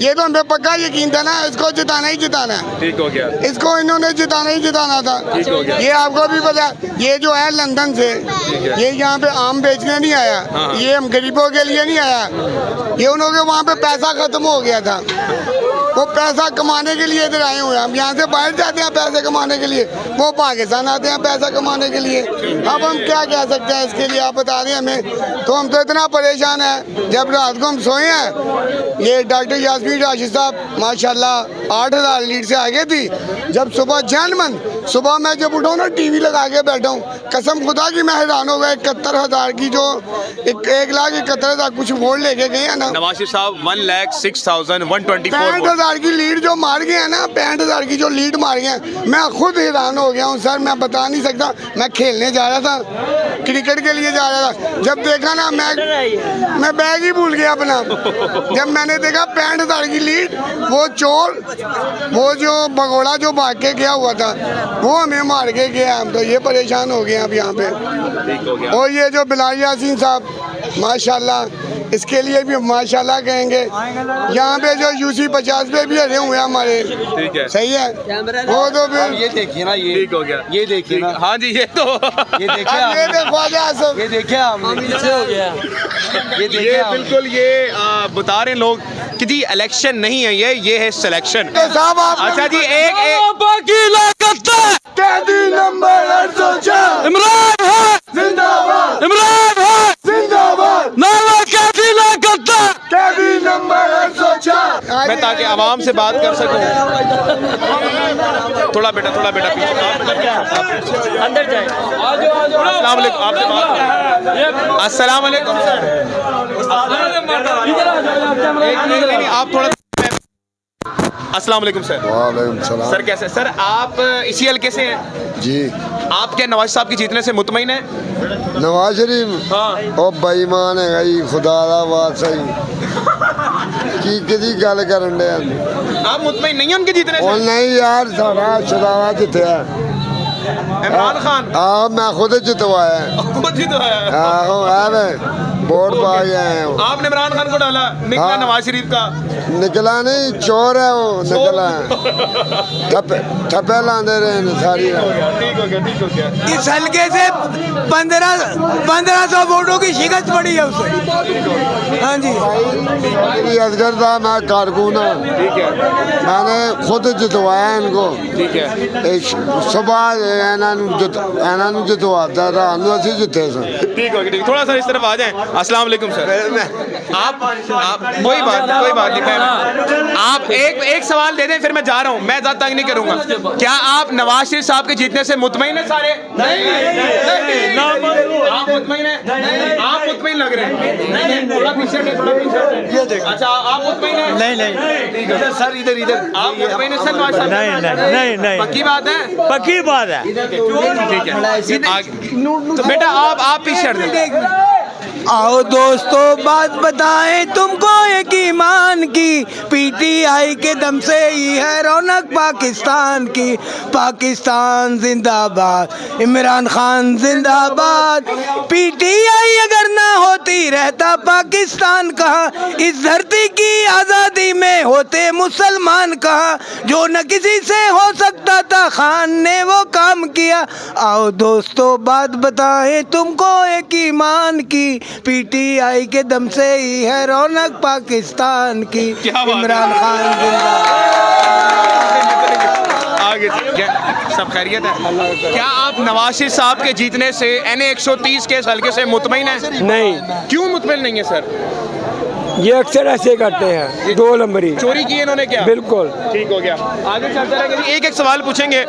ये तो हमें पक्का यकीन था ना, इसको जिताना ही जिताना है। ठीक हो गया। इसको इन्होंने जिताना ही जिताना था। ठीक हो गया। ये आपको भी पता, ये जो है लंदन से, ये यहाँ पे आम बेचने नहीं आया, ये हम गरीबों के लिए नहीं आया। ये उन्होंने वहाँ पे पैसा खत्म हो गया था, वो पैसा कमाने के लिए इधर आए हुए हैं। हम यहाँ से बाहर जाते हैं पैसे कमाने के लिए, वो पाकिस्तान आते हैं पैसा कमाने के लिए। अब हम क्या कह सकते हैं इसके लिए, आप बता दें हमें। तो हम तो इतना परेशान हैं, जब रात को हम सोए हैं, ये डॉक्टर यास्मीन राशिद साहब माशाल्लाह 8,000 लीड से आगे थी। जब सुबह जैनमन, सुबह मैं जब उठाऊँ ना टीवी लगा के बैठा हूँ, कसम खुदा की मैं हैरान हो गया। 71,000 की जो 1,71,000 कुछ वोट लेके गए हैं ना नवाज शरीफ साहब 1,06,124 65,000 की लीड जो मार गए हैं ना, 65,000 की जो लीड मार गए हैं, मैं खुद हैरान हो गया हूँ सर। मैं बता नहीं सकता। मैं खेलने जा रहा था, क्रिकेट के लिए जा रहा था, जब देखा ना मैं बैग ही भूल गया अपना। जब मैंने देखा 65,000 की लीड, वो चोर, वो जो भगोड़ा जो भाग के गया हुआ था, वो हमें मार के गया। हम तो ये परेशान हो गए अब यहाँ पे। और ये जो बिलाल यासीन साहब माशाल्लाह, इसके लिए भी माशाल्लाह कहेंगे। यहाँ पे जो यूसी 50 पे भी हरे हुए हैं हमारे, ठीक है, सही है। वो तो फिर ये देखिए ना, ये ठीक हो गया। ये देखिए ना, हाँ जी, ये तो ये देखिए आप, ये देखो सब ये देखिए आप, हो गया ये देखिए ये आप। बिल्कुल ये बता रहे हैं लोग कि जी इलेक्शन नहीं है, ये है सिलेक्शन। तो साहब आप अच्छा जी, एक बाकी लागत कैदी नंबर 804 इमरान है, जिंदाबाद, इमरान है, जिंदाबाद, नाला कैदी लागत कैदी नंबर 804। मैं ताकि आवाम से बात कर सकूं। थोड़ा बेटा पीछे अंदर जाए। अस्सलाम वालेकुम, आपसे बात करें। अस्सलाम वालेकुम सर। नहीं, आप थोड़ा। अस्सलाम वालेकुम सर। वालेकुम सलाम। सर कैसे? सर आप इसी हल्के से हैं? जी। आप क्या नवाज साहब की जीतने से मुतमईन है? नवाज शरीफ हाँ। ओ बेईमान है गई, खुदा दा बात सही की किदी गल करन दे। आप मुतमईन नहीं हैं उनके जीतने ओ से? नहीं यार, सारा शरारा जितया इमरान खान मैं खुद जितवाया। खुद ही तो है। आहो वोट पा गए हैं वो। आपने इमरान खान को डाला, निकला हाँ। नवाज शरीफ का। निकला नहीं, चोर है वो, निकला ठप्पे लाते रहे सारी रात। ठीक हो गया, ठीक हो गया। इस हल्के से 1500 वोटों की शिकस्त पड़ी है उसे। हाँ जी, असगर था, मैं कारकुन हूँ, मैंने खुद जितवाया इनको। ठीक है, सुबह इन्हों जितवाता रात को असं जिते सन। ठीक हो गया, ठीक। थोड़ा सा इस तरफ आ जाएं। अस्सलाम वालेकुम सर। आप कोई बात नहीं, आप एक सवाल दे दें, फिर मैं जा रहा हूँ, मैं ज़्यादा तंग नहीं करूँगा। क्या आप नवाज शरीफ साहब के जीतने से मुतमईन हैं सारे? नहीं। आप मुतमईन हैं? आप मुतमईन लग रहे हैं। नहीं, थोड़ा पीछे हटें, थोड़ा पीछे हटें। अच्छा, आप मुतमईन हैं? नहीं सर, इधर आप मुतमईन हैं सर नवाज साहब? नहीं, पक्की बात है? पक्की बात है। ठीक है, तो बेटा आप पीछे हट जाओ। आओ दोस्तों बात बताएं तुमको एक ईमान की, पीटीआई के दम से ही है रौनक पाकिस्तान की। पाकिस्तान जिंदाबाद, इमरान खान जिंदाबाद। पीटीआई अगर ना होती रहता पाकिस्तान कहाँ, इस धरती की आज़ादी में होते मुसलमान कहाँ। जो न किसी से हो सकता था, खान ने वो काम किया। आओ दोस्तों बात बताएं तुमको एक ईमान की, पीटीआई के दम से ही है रौनक पाकिस्तान की। इमरान खान आगे क्या सब खैरियत है? क्या आप नवाज शरीफ साहब के जीतने से NA 130 के हल्के से मुतमईन हैं? नहीं, क्यों मुतमईन नहीं है सर? ये अक्सर ऐसे करते हैं, 2 नंबरी चोरी की इन्होंने क्या? बिल्कुल। ठीक हो गया, आगे चलते रहेंगे। एक सवाल पूछेंगे,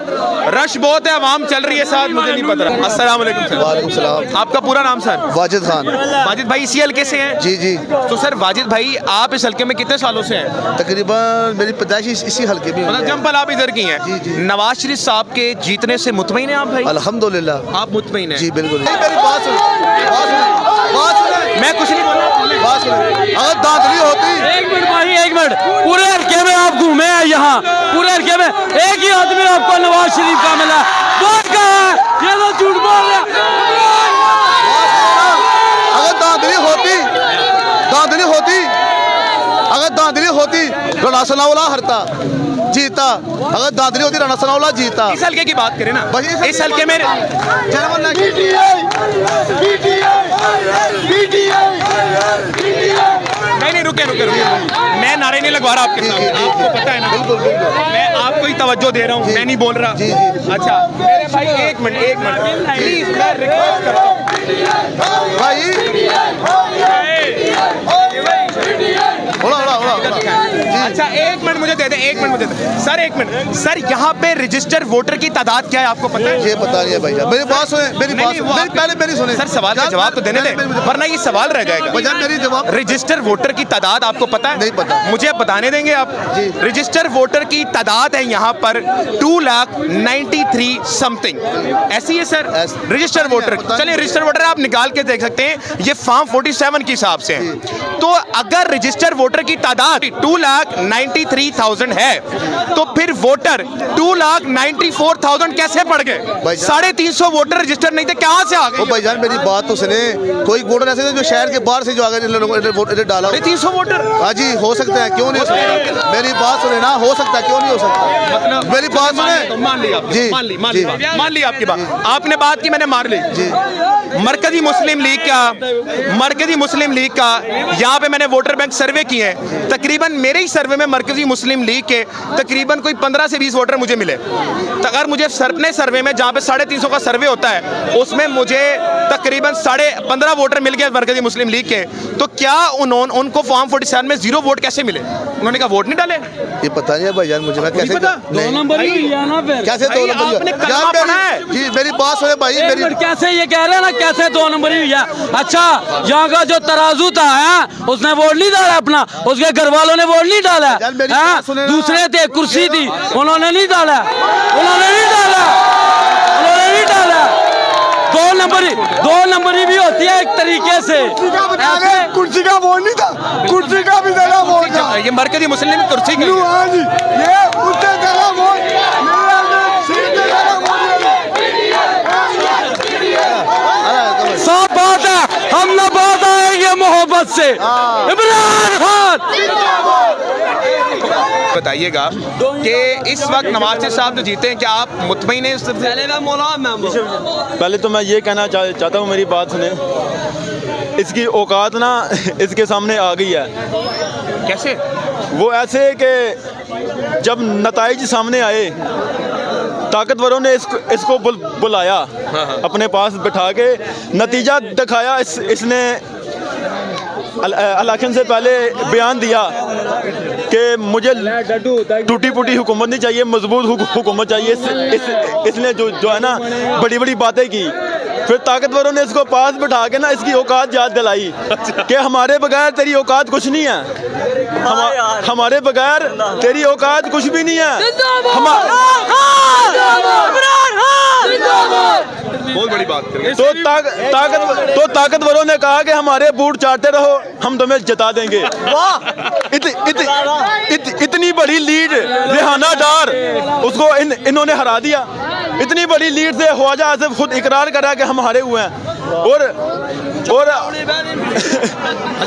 रश बहुत है, आवाम चल रही है साथ, मुझे नहीं पता। अस्सलाम वालेकुम सर। वालेकुम सलाम। आपका पूरा नाम सर? वाजिद खान। वाजिद भाई इसी हल्के से हैं? जी। तो सर वाजिद भाई, आप इस हल्के में कितने सालों से हैं? तकरीबन मेरी पैदाइश इसी हल्के में। मतलब जंपल आप इधर की हैं? जी। नवाज शरीफ साहब के जीतने से मुतमईन हैं आप भाई? अल्हम्दुलिल्लाह। आप मुतमईन हैं? जी बिल्कुल। मेरी बात सुनो, मैं कुछ नहीं बोल रहा। बात सुनो। अगर दांतली होती। एक मिनट भाई, एक मिनट। पूरे हल्के में आप घूमे हैं यहाँ, पूरे हल्के में एक ही आदमी आपको नवाज शरीफ का मिला, वोट का है। ये तो झूठ बोल रहा है। अगर दांतली होती राणा सनाउल्लाह हरता, जीता। अगर दादरी होती राणा सनाउल्लाह जीता। इस हल्के की बात करें ना, इस हल्के में नहीं रुके, मैं नारे नहीं लगवा रहा आपके सामने, आपको पता है ना। बिल्कुल। मैं आपको ही तवज्जो दे रहा हूँ, मैं नहीं बोल रहा। जी। अच्छा मेरे भाई, एक मिनट प्लीज, मैं रिक्वेस्ट करता हूँ भाई। अच्छा एक मिनट मुझे दे दे सर, एक मिनट सर, यहाँ पे रजिस्टर वोटर की तादाद क्या है आपको पता है? ये पता नहीं है भाई, मेरी बात सुने, मेरी सुने सर, सवाल का जवाब तो देने दे, वरना ये सवाल रह जाएगा। मेरी जवाब। रजिस्टर वोटर की तादाद आपको पता है? नहीं पता। मुझे बताने देंगे आप? रजिस्टर वोटर की तादाद है यहाँ पर 2,93,000 समथिंग, ऐसी है सर रजिस्टर वोटर। चलिए रजिस्टर वोटर आप निकाल के देख सकते हैं, ये फॉर्म 47 के हिसाब से है। तो अगर रजिस्टर वोटर की तादाद 2,93,000 है, तो फिर वोटर 2,94,000 कैसे पड़ गए? 350 वोटर रजिस्टर नहीं थे, कहाँ से आ गए? भाईजान मेरी बात तो सुने, कोई वोटर ऐसे जो शहर के बाहर से जो आ गए डाला 300 वोटर। हाँ जी, हो सकता है, क्यों नहीं हो सकता? मेरी बात सुने ना, हो सकता है, क्यों नहीं हो सकता? मतलब मेरी बात सुने, मान ली आप, जी, मान ली आपकी बात। आपने बात की, मैंने मान ली। मरकजी मुस्लिम लीग का यहाँ पे मैंने वोटर बैंक सर्वे किए हैं, तकरीबन मेरे ही सर्वे में मरकजी मुस्लिम लीग के तकरीबन कोई 15 से 20 वोटर मुझे मिले। तो अगर मुझे अपने सर्वे में, जहाँ पे 350 का सर्वे होता है, उसमें मुझे तकरीबन 15.5 वोटर मिल गए मरकजी मुस्लिम लीग के, तो क्या उनको फॉर्म 47 में 0 वोट कैसे मिले? उन्होंने कहा वोट नहीं डाले। ये पता नहीं है भाईजान मुझे, मैं कैसे दो नंबर ही है ना फिर। कैसे 2 नंबर? जी मेरी बात सुने भाई, मेरी कैसे ये कह रहे हैं ना, कैसे 2 नंबर ही है? अच्छा, यहाँ का जो तराजू था उसने वोट नहीं डाला अपना, उसके घर वालों ने वोट नहीं डाला, दूसरे थे, कुर्सी थी, उन्होंने नहीं डाला। 2 नंबरी भी होती है एक तरीके से। कुर्सी का वोट नहीं था, कुर्सी का भी डाला वोट था। ये मरकजी मुस्लिम कुर्सी का, ये उसने डाला वोट। साफ बात है, हम न बात आएंगे मोहब्बत से इमरान खान। बताइएगा कि इस वक्त नवाज शरीफ साहब जो जीते हैं, क्या आप मुतमईन हैं? पहले तो मैं ये कहना चाहता हूँ, मेरी बात सुने। इसकी औकात ना इसके सामने आ गई है। कैसे? वो ऐसे कि जब नताइज सामने आए, ताकतवरों ने इसको बुलाया, अपने पास बिठा के नतीजा दिखाया। इसने इलेक्शन से पहले बयान दिया कि मुझे टूटी फूटी हुकूमत नहीं चाहिए, मजबूत हुकूमत चाहिए। इसने जो है ना बड़ी बड़ी बातें की। फिर ताकतवरों ने इसको पास बिठा के ना इसकी औकात याद दिलाई कि हमारे बगैर तेरी औकात कुछ नहीं है, हमारे बगैर तेरी औकात कुछ भी नहीं है। बहुत बड़ी बात करें। तो ताकतवरों ने कहा कि हमारे बूट चाटते रहो, हम तुम्हें जिता देंगे। इतनी बड़ी लीड रेहाना डार, उसको इन्होंने हरा दिया। इतनी बड़ी लीड से ख्वाजा आसिफ खुद इकरार करा कि हम हारे हुए हैं।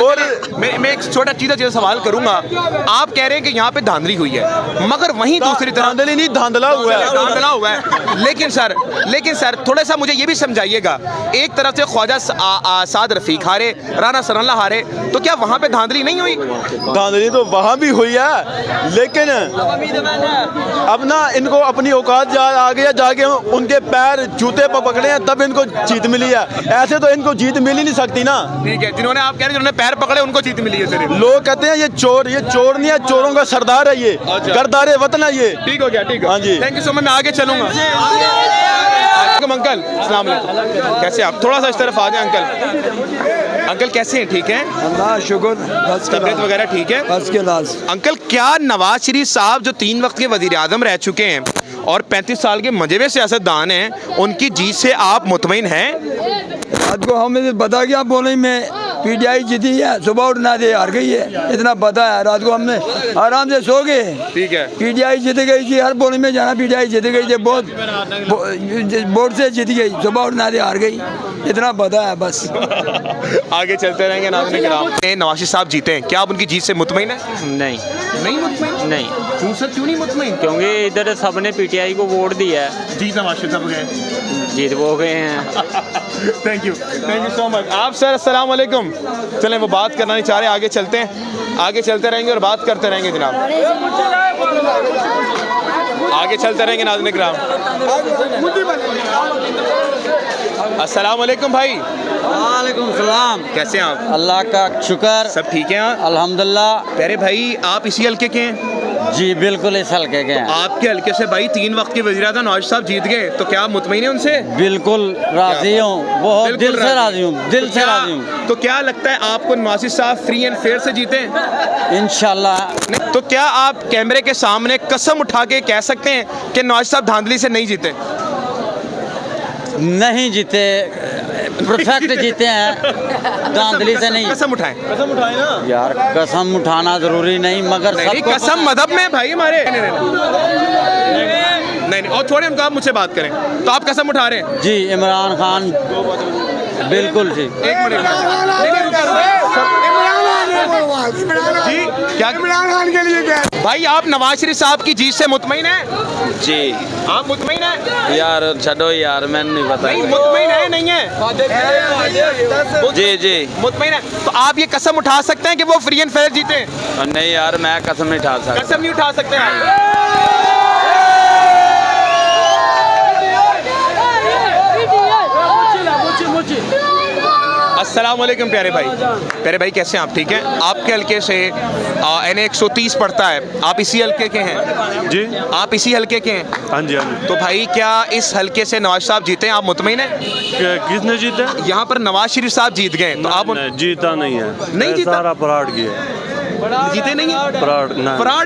और मैं एक छोटा चीज़ सवाल करूंगा। आप कह रहे हैं कि यहाँ पे धांधली हुई है, मगर वहीं दूसरी तरफ धांधली नहीं, धांधला हुआ है। लेकिन सर थोड़ा सा मुझे ये भी समझाइएगा। एक तरफ से ख्वाजा साद रफीक हारे, राना सनाउल्लाह हारे, तो क्या वहाँ पे धांधली नहीं हुई? धांधली तो वहाँ भी हुई है, लेकिन अब ना इनको अपनी औकात आ गई है। जाके उनके पैर जूते पर पकड़े हैं, तब इनको जीत मिली है। ऐसे तो इनको जीत मिल ही नहीं सकती ना। ठीक है, जिन्होंने आप कह रहे हैं जिन्होंने पैर पकड़े उनको जीत मिली है सिर्फ। लोग कहते हैं ये चोर नहीं है, चोरों का सरदार है ये, गरदारे वतन है ये। ठीक हो गया, ठीक है। हाँ जी, थैंक यू सो मच। मैं आगे चलूंगा। अंकल अस्सलाम वालेकुम, कैसे आप? थोड़ा सा इस तरफ आ जाए अंकल। अंकल कैसे हैं? ठीक है, अल्लाह शुक्र। तबीयत वगैरह ठीक है? बस के नाज। अंकल, क्या नवाज शरीफ साहब जो 3 वक्त के वजीर आजम रह चुके हैं और 35 साल के मजे में सियासतदान हैं, उनकी जीत से आप मुतमईन हैं? रात को हमें बता गया बोले में PTI जीती है, सुबह उठना दे हार गई है, इतना पता है। रात को हमने आराम से सो गए। ठीक है, PTI जीत गई थी, हर बोली में जाना PTI जीत गई थी, बहुत वोट से जीत गई, सुबह उठना दे हार गई, इतना पता है बस। आगे चलते रहेंगे। नाज़रीन किराम, नवाज शरीफ साहब जीते हैं, क्या आप उनकी जीत से मुतमईन हैं? नहीं मुतमईन? नहीं। क्यों सर, क्यों नहीं मुतमईन? क्योंकि इधर सबने PTI को वोट दिया है। जी नवाज शरीफ साहब गए, जीत वो गए हैं। Thank you so much. आप सर अस्सलाम वालेकुम। चलें, वो बात करना नहीं चाह रहे, आगे चलते हैं, आगे चलते रहेंगे और बात करते रहेंगे जनाब, आगे चलते रहेंगे। नाज़रीन किराम, अस्सलाम वालेकुम भाई। वालेकुम सलाम। कैसे हैं आप? अल्लाह का शुक्र, सब ठीक हैं? अल्हम्दुलिल्लाह। प्यारे भाई, आप इसी हल्के के हैं? जी बिल्कुल, इस हल्के के हैं। आपके हल्के से भाई 3 वक्त के वज़ीर आज़म नवाज साहब जीत गए, तो क्या आप मुतमईन हैं उनसे? बिल्कुल राजी हूँ, बहुत दिल से राजी हूँ, दिल से राजी हूँ। तो क्या लगता है आपको नवाज साहब फ्री एंड फेयर से जीते? इंशाल्लाह। तो क्या आप कैमरे के सामने कसम उठा के कह सकते हैं कि नवाज साहब धांधली से नहीं जीते? नहीं जीते, परफेक्ट जीते हैं, धांधली से नहीं। कसम उठाएं ना यार, कसम उठाना जरूरी नहीं, मगर नहीं, कसम मजहब में भाई हमारे नहीं। और थोड़े उनको आप मुझसे बात करें, तो आप कसम उठा रहे हैं? जी इमरान खान, बिल्कुल जी। एक मिनट जी, क्या इमरान खान के लिए क्या? भाई, आप नवाज शरीफ साहब की जीत से मुतमईन हैं? जी। आप मुतमईन हैं? यार छोड़ो यार, मैंने नहीं पता। नहीं मुतमईन है, नहीं है? जी मुतमईन है। तो आप ये कसम उठा सकते हैं कि वो फ्री एंड फेयर जीते? नहीं यार, मैं कसम नहीं उठा सकता। कसम नहीं उठा सकते हैं? अस्सलाम वालेकुम प्यारे भाई, कैसे हैं आप? ठीक हैं? आपके हल्के से NA 130 पड़ता है, आप इसी हल्के के हैं? जी, आप इसी हल्के के हैं? हाँ जी, हाँ जी। तो भाई, क्या इस हल्के से नवाज साहब जीते हैं, आप मुतमईन हैं? किसने जीता? यहाँ पर नवाज शरीफ साहब जीत गए, तो आप जीता नहीं है, नहीं जीता? सारा फ्रॉड किया, जीते नहीं है? फ्रॉड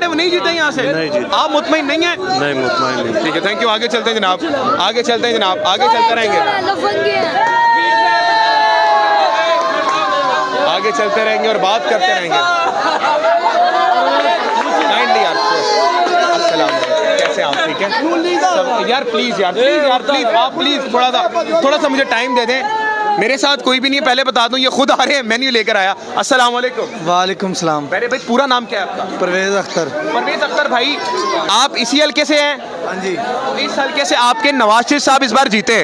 है, वो नहीं जीते यहाँ से? नहीं जीते। आप मुतमईन नहीं है? नहीं मुतमईन नहीं। ठीक है, थैंक यू। आगे चलते हैं जनाब, आगे चलते हैं जनाब, आगे चलते रहेंगे, आगे चलते रहेंगे और बात करते रहेंगे। अस्सलाम वालेकुम, कैसे आप? ठीक है यार, प्लीज आप प्लीज थोड़ा सा मुझे टाइम दे दें। मेरे साथ कोई भी नहीं है, पहले बता दूं ये खुद आ रहे हैं, मेन्यू लेकर आया। अस्सलाम वालेकुम। वालेकुम सलाम। पहले भाई पूरा नाम क्या है आपका? परवेज अख्तर। परवेज अख्तर भाई, आप इसी हल्के से हैं? हाँ जी। इस हल्के से आपके नवाज शरीफ साहब इस बार जीते,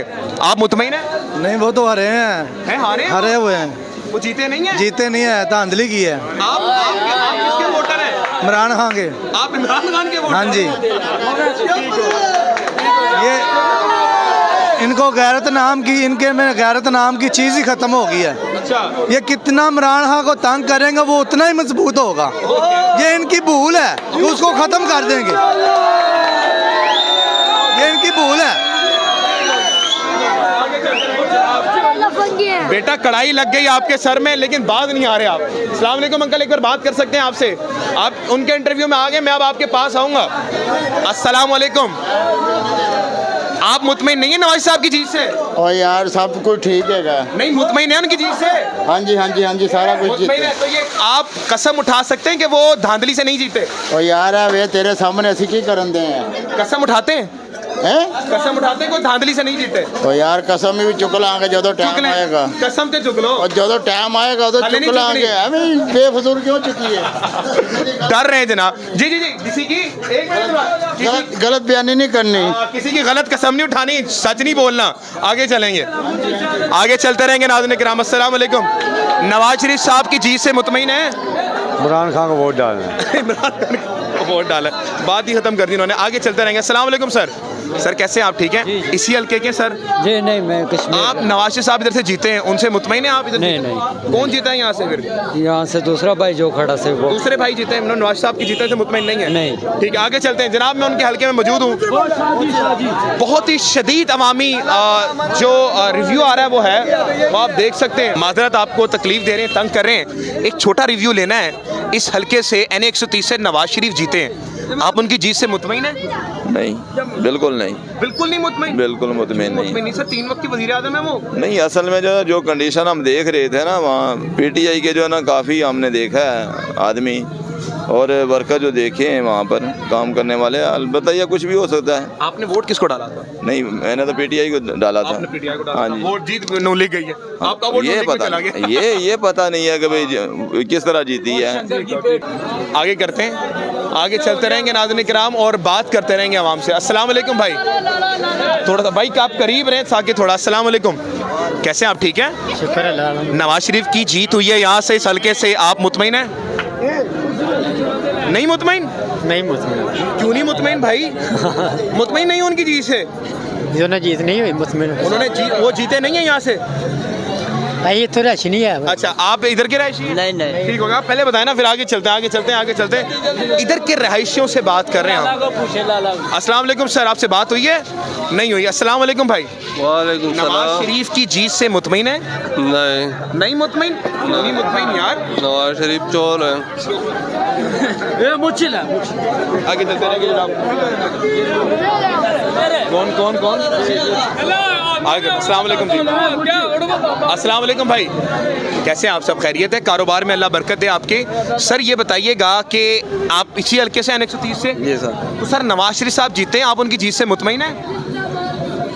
आप मुतमईन हैं? नहीं, वो तो हारे हैं। हारे? हारे हुए हैं। वो जीते नहीं है? जीते नहीं है, धांधली की है। आप किसके वोटर हैं? इमरान खान के। आप इमरान खान के वोटर? हाँ जी। ये इनको गैरत नाम की, इनके में गैरत नाम की चीज़ ही खत्म हो गई है। अच्छा। ये कितना इमरान खान को तंग करेंगे वो उतना ही मजबूत होगा। ये इनकी भूल है कि उसको खत्म कर देंगे, ये इनकी भूल है। बेटा कढ़ाई लग गई आपके सर में, लेकिन बात नहीं आ रहे आप। अस्सलाम वालेकुम अंकल, एक बार बात कर सकते हैं आपसे? आप उनके इंटरव्यू में आ गए, मैं अब आपके पास आऊंगा। अस्सलाम वालेकुम। आप मुतमईन नहीं है नवाज साहब की जीत से? और यार सब कुछ ठीक है क्या? नहीं, मुतमईन है उनकी जीत से? हाँ जी हाँ जी हाँ जी, सारा कुछ मुतमईन है। तो ये आप कसम उठा सकते हैं कि वो धांधली से नहीं जीते? और यार वे तेरे सामने ऐसी की करन दे हैं? कसम उठाते हैं? कसम उठाते हैं कोई धांधली से नहीं जीते? तो यार कसम भी चुक लांगे जो टाइम आएगा। कसम से चुक लो, और जो टाइम आएगा तो चुक लांगे। हमें बेफजूल क्यों चुकी है? डर रहे हैं जनाब। जी जी जी, किसी की एक मिनट गलत बयानी नहीं करनी, किसी की गलत कसम नहीं उठानी, सच नहीं बोलना। आगे चलेंगे, आगे चलते रहेंगे। नाज़रीन किराम अस्सलाम वालेकुम। नवाज शरीफ साहब की जीत से मुतमईन है? इमरान खान को वोट डालना। इमरान खान को वोट डाला, बात ही खत्म कर दी उन्होंने। आगे चलते रहेंगे। अस्सलाम वालेकुम सर। सर कैसे हैं आप? ठीक हैं? इसी हल्के के सर? जी नहीं, मैं कश्मीर। आप नवाज शरीफ साहब इधर से जीते हैं, उनसे मुतमईन हैं आप? इधर नहीं नहीं। कौन जीता है यहाँ से? फिर यहाँ से दूसरा भाई जो खड़ा से वो दूसरे भाई जीते हैं, नवाज साहब की जीतने से मुतमईन नहीं है? नहीं। ठीक है, आगे चलते हैं जनाब। मैं उनके हल्के में मौजूद हूँ। बहुत ही शदीद अवामी जो रिव्यू आ रहा है वो है, वो आप देख सकते हैं। माजरत आपको तकलीफ दे रहे हैं, तंग कर रहे हैं। एक छोटा रिव्यू लेना है। इस हल्के से NA 130 से नवाज शरीफ जीते हैं, आप उनकी जीत से मुतमईन है? नहीं, बिल्कुल नहीं। बिल्कुल नहीं मुतमईन? बिल्कुल मुतमईन नहीं। मुतमईन नहीं सर, 3 वक्त की वज़ीर आज़म है वो। नहीं, असल में जो कंडीशन हम देख रहे थे ना वहाँ PTI के जो है ना काफ़ी हमने देखा है आदमी और वर्कर जो देखे हैं वहाँ पर काम करने वाले, अलबत्ता ये कुछ भी हो सकता है। आपने वोट किसको डाला था? नहीं, मैंने तो PTI को डाला था। आपने PTI को डाला हाँ था। जी। वोट जीत नो लिख गई है, आपका वोट ये पता ये पता नहीं है कि भाई किस तरह जीती है। आगे करते हैं, आगे चलते रहेंगे नाज़रीन किराम और बात करते रहेंगे आवाम से। अस्सलाम वालेकुम भाई, थोड़ा सा भाई आप करीब रहें ताकि थोड़ा। अस्सलाम वालेकुम, कैसे आप? ठीक है, शुक्र अल्लाह। नवाज शरीफ की जीत हुई है यहाँ से इस हल्के से, आप मुतमईन हैं? नहीं मुतमईन? नहीं मुतमईन। क्यों नहीं मुतमईन भाई? मुतमईन नहीं उनकी जीत से? जो ना जीत नहीं हुई मुतमईन। उन्होंने वो जीते नहीं है यहाँ से? ये तो रश नहीं है। अच्छा, आप इधर के रहायशी? नहीं नहीं, ठीक होगा, पहले बताए ना, फिर आगे चलते हैं, आगे चलते हैं, आगे चलते हैं। इधर के रहायशियों से बात कर रहे हैं हम। अस्सलाम वालेकुम सर, आपसे बात हुई है? नहीं हुई। अस्सलाम वालेकुम भाई। वालेकुम नवाज शरीफ की जीत से मुतमईन है? नहीं, नहीं मुतमईन? नहीं मुतमईन यार, नवाज शरीफ चोर है। मुश्किल है। आगे चलते रहेंगे जनाब। कौन कौन कौन आगे? अस्सलाम वालेकुम जी। अस्सलाम वालेकुम भाई, कैसे हैं आप? सब खैरियत है? कारोबार में अल्लाह बरकत दे आपके। सर ये बताइएगा कि आप इसी हल्के से NA 130 से? जी सर। तो सर नवाज शरीफ साहब जीते हैं, आप उनकी जीत से मुतमईन हैं?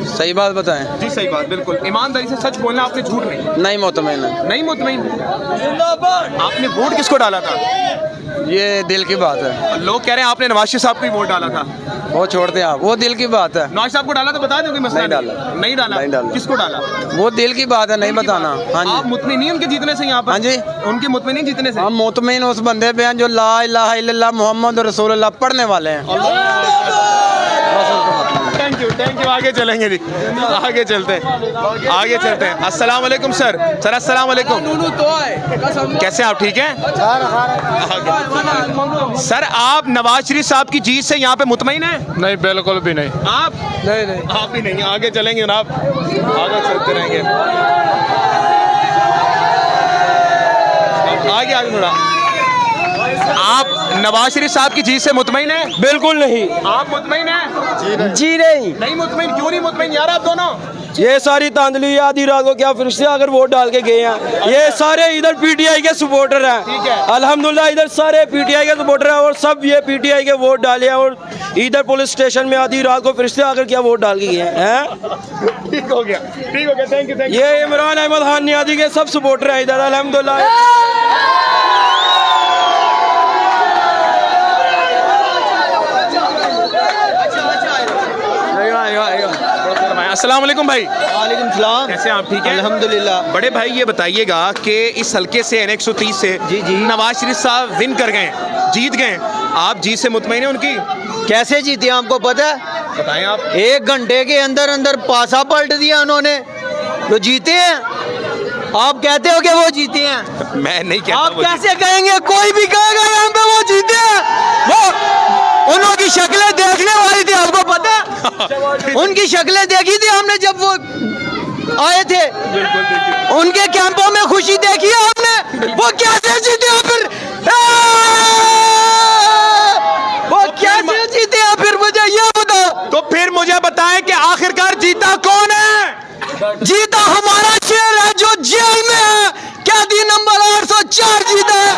सही बात बताएं। जी सही बात, बिल्कुल ईमानदारी से सच बोलना, आपने झूठ नहीं। नहीं मुतमईन। नहीं मुतमईन। आपने वोट किसको डाला था? ये दिल की बात है। लोग कह रहे हैं आपने नवाज शरीफ साहब को ही वोट डाला था। वो छोड़ते हैं आप, वो दिल की बात है। नवाज साहब को डाला तो बता दो, कोई मसला नहीं डाला। नहीं डाला। नहीं डाला। किसको डाला? वो दिल की बात है, नहीं बताना। हाँ आप जी। मुतमईन नहीं उनके जीतने से यहाँ पर? हाँ जी। उनके मुतमईन नहीं जीतने से? हम मुतमईन उस बंदे पे हैं जो ला इलाहा इल्लल्लाह मोहम्मद रसूलुल्लाह पढ़ने वाले हैं। Thank you. आगे चलेंगे जी, आगे चलते हैं, आगे चलते हैं। अस्सलाम वालेकुम सर। सर अस्सलाम वालेकुम, कैसे आप? ठीक हैं सर। आप नवाज शरीफ साहब की जीत से यहाँ पे मुतमईन हैं? नहीं, बिल्कुल भी नहीं। आप? नहीं, आप भी नहीं। आगे चलेंगे जनाब, आगे चलते रहेंगे। आगे थोड़ा। आप नवाज शरीफ साहब की जीत से मुतमईन है? बिल्कुल नहीं। आप मुतमईन हैं? जी नहीं। नहीं मुतमईन? क्यों नहीं मुतमईन यार आप दोनों? ये सारी धांधली आधी रात को क्या फरिश्ते आकर वोट डाल के गए हैं। ये सारे इधर PTI के सपोर्टर हैं। ठीक है। अल्हम्दुलिल्लाह इधर सारे PTI के सपोर्टर हैं और सब ये PTI के वोट डाले हैं और इधर पुलिस स्टेशन में आधी रात को फरिश्ते आकर क्या वोट डाल के गए हैं? ठीक हो गया, थैंक यू। ये इमरान अहमद खान नियादी के सब सपोर्टर हैं इधर अल्हम्दुलिल्लाह। अस्सलाम वालेकुम भाई। वालेकुम सलाम। कैसे आप, ठीक हैं? अल्हम्दुलिल्लाह। बड़े भाई ये बताइएगा कि इस हल्के से N130 से नवाज शरीफ साहब विन कर गए, जीत गए, आप जीत से मुतमईन हैं उनकी? कैसे जीते आपको पता है? बताएं आप। 1 घंटे के अंदर अंदर पासा पलट दिया उन्होंने, तो जीते हैं। आप कहते हो कि वो जीते हैं? मैं नहीं कहता। आप कैसे कहेंगे? कोई भी कहेगा यहाँ पे वो जीते हैं। वो उनकी शक्लें देखने वाली थी, आपको पता है? उनकी शक्लें देखी थी हमने जब वो आए थे, उनके कैंपों में खुशी देखी है आपने? वो कैसे जीते हैं फिर? वो कैसे जीते हैं फिर, मुझे ये बताओ। तो फिर मुझे बताएं कि आखिरकार जीता कौन है? जीता हमारा शेर है जो जेल में है, कैदी नंबर 804 जीता है।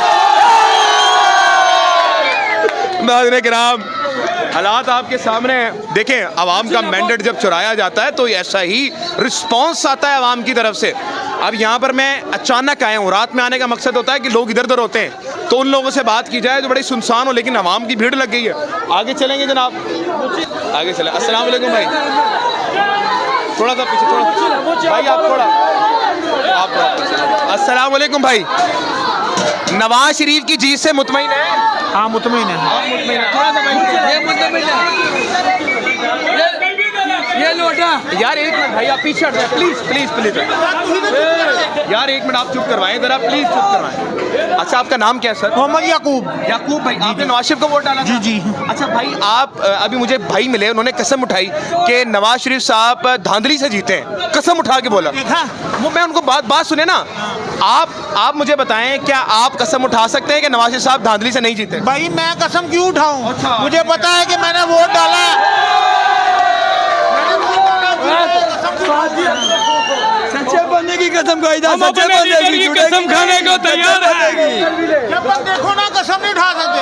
नाज़रीन-ए-किराम, हालात आपके सामने हैं। देखें, आवाम का मैंडेट जब चुराया जाता है तो ऐसा ही रिस्पांस आता है आवाम की तरफ से। अब यहाँ पर मैं अचानक आया हूँ, रात में आने का मकसद होता है कि लोग इधर उधर होते हैं, तो उन लोगों से बात की जाए जो बड़ी सुनसान हो, लेकिन आवाम की भीड़ लग गई है। आगे चलेंगे जनाब, आगे चलें। अस्सलाम वालेकुम भाई, थोड़ा सा पीछे, थोड़ा भाई आप थोड़ा, आप अस्सलाम वालेकुम भाई। नवाज शरीफ की जीत से मुतमईन है? हाँ मुतमईन है। थोड़ा सा ये लोटा यार, एक मिनट भाई आप पीछे हट जाए प्लीज प्लीज प्लीज यार, एक मिनट आप चुप करवाएं जरा, प्लीज चुप करवाएं। अच्छा, आपका नाम क्या है सर? मोहम्मद याकूब। याकूब भाई, आपने नवाज शरीफ को वोट डाला था? जी। अच्छा भाई, आप अभी मुझे भाई मिले, उन्होंने कसम उठाई कि नवाज शरीफ साहब धांधली से जीते हैं, कसम उठा के बोला। वो मैं उनको बात सुने ना, आप मुझे बताएं, क्या आप कसम उठा सकते हैं कि नवाज शरीफ साहब धांधली से नहीं जीते? भाई मैं कसम क्यों उठाऊं? अच्छा, मुझे पता है कि मैंने वोट डाला है। सच्चे बनने की कसम खाई था, सच्चे बनने की कसम खाने को तैयार है। जब तक देखो ना कसम नहीं उठा सकते।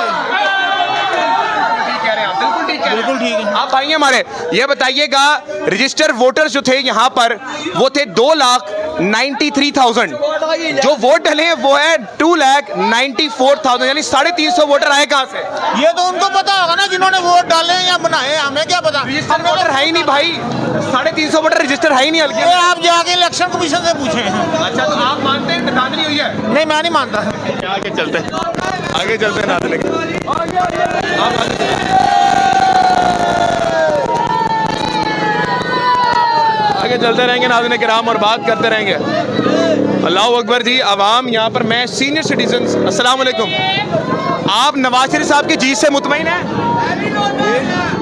बिल्कुल ठीक है। आप भाई हमारे ये बताइएगा, रजिस्टर वोटर्स जो थे यहाँ पर वो थे 2,93,000, जो वोट डले हैं वो है 2,94,000, यानी 350 वोटर आए कहाँ से? ये तो उनको पता होगा ना जिन्होंने वोट डाले हैं या बनाए, हमें क्या पता। रजिस्टर वोटर है ही नहीं भाई, 350 वोटर रजिस्टर है ही नहीं हल्के। आप जाके इलेक्शन कमीशन से पूछे। अच्छा, तो आप मानते हैं धांधली हुई है? नहीं, मैं नहीं मानता। आगे चलते हैं, आगे चलते हैं नाज़रीन। आगे चलते रहेंगे नाज़रीन किराम और बात करते रहेंगे। अल्लाह अकबर जी। आवाम यहाँ पर, मैं सीनियर सिटीजन्स, अस्सलाम वालेकुम। आप नवाज शरीफ साहब की जीत से मुतमईन है?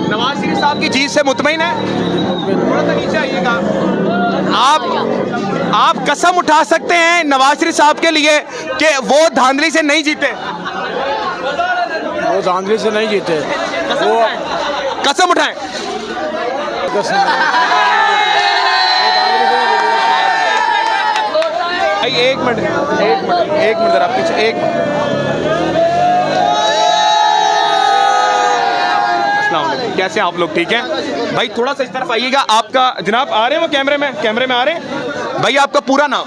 नवाज शरीफ साहब की जीत से मुतमईन है? थोड़ा सा नीचे आइएगा। आप कसम उठा सकते हैं नवाज शरीफ साहब के लिए कि वो धांधली से नहीं जीते? वो धांधली से नहीं जीते। कसम उठाएं। भाई एक मिनट जरा पीछे, एक मिनट। अस्सलाम वालेकुम, कैसे हैं आप लोग? ठीक हैं भाई, थोड़ा सा इस तरफ आइएगा। आपका जनाब आ रहे हैं वो कैमरे में आ रहे हैं भाई, आपका पूरा नाम?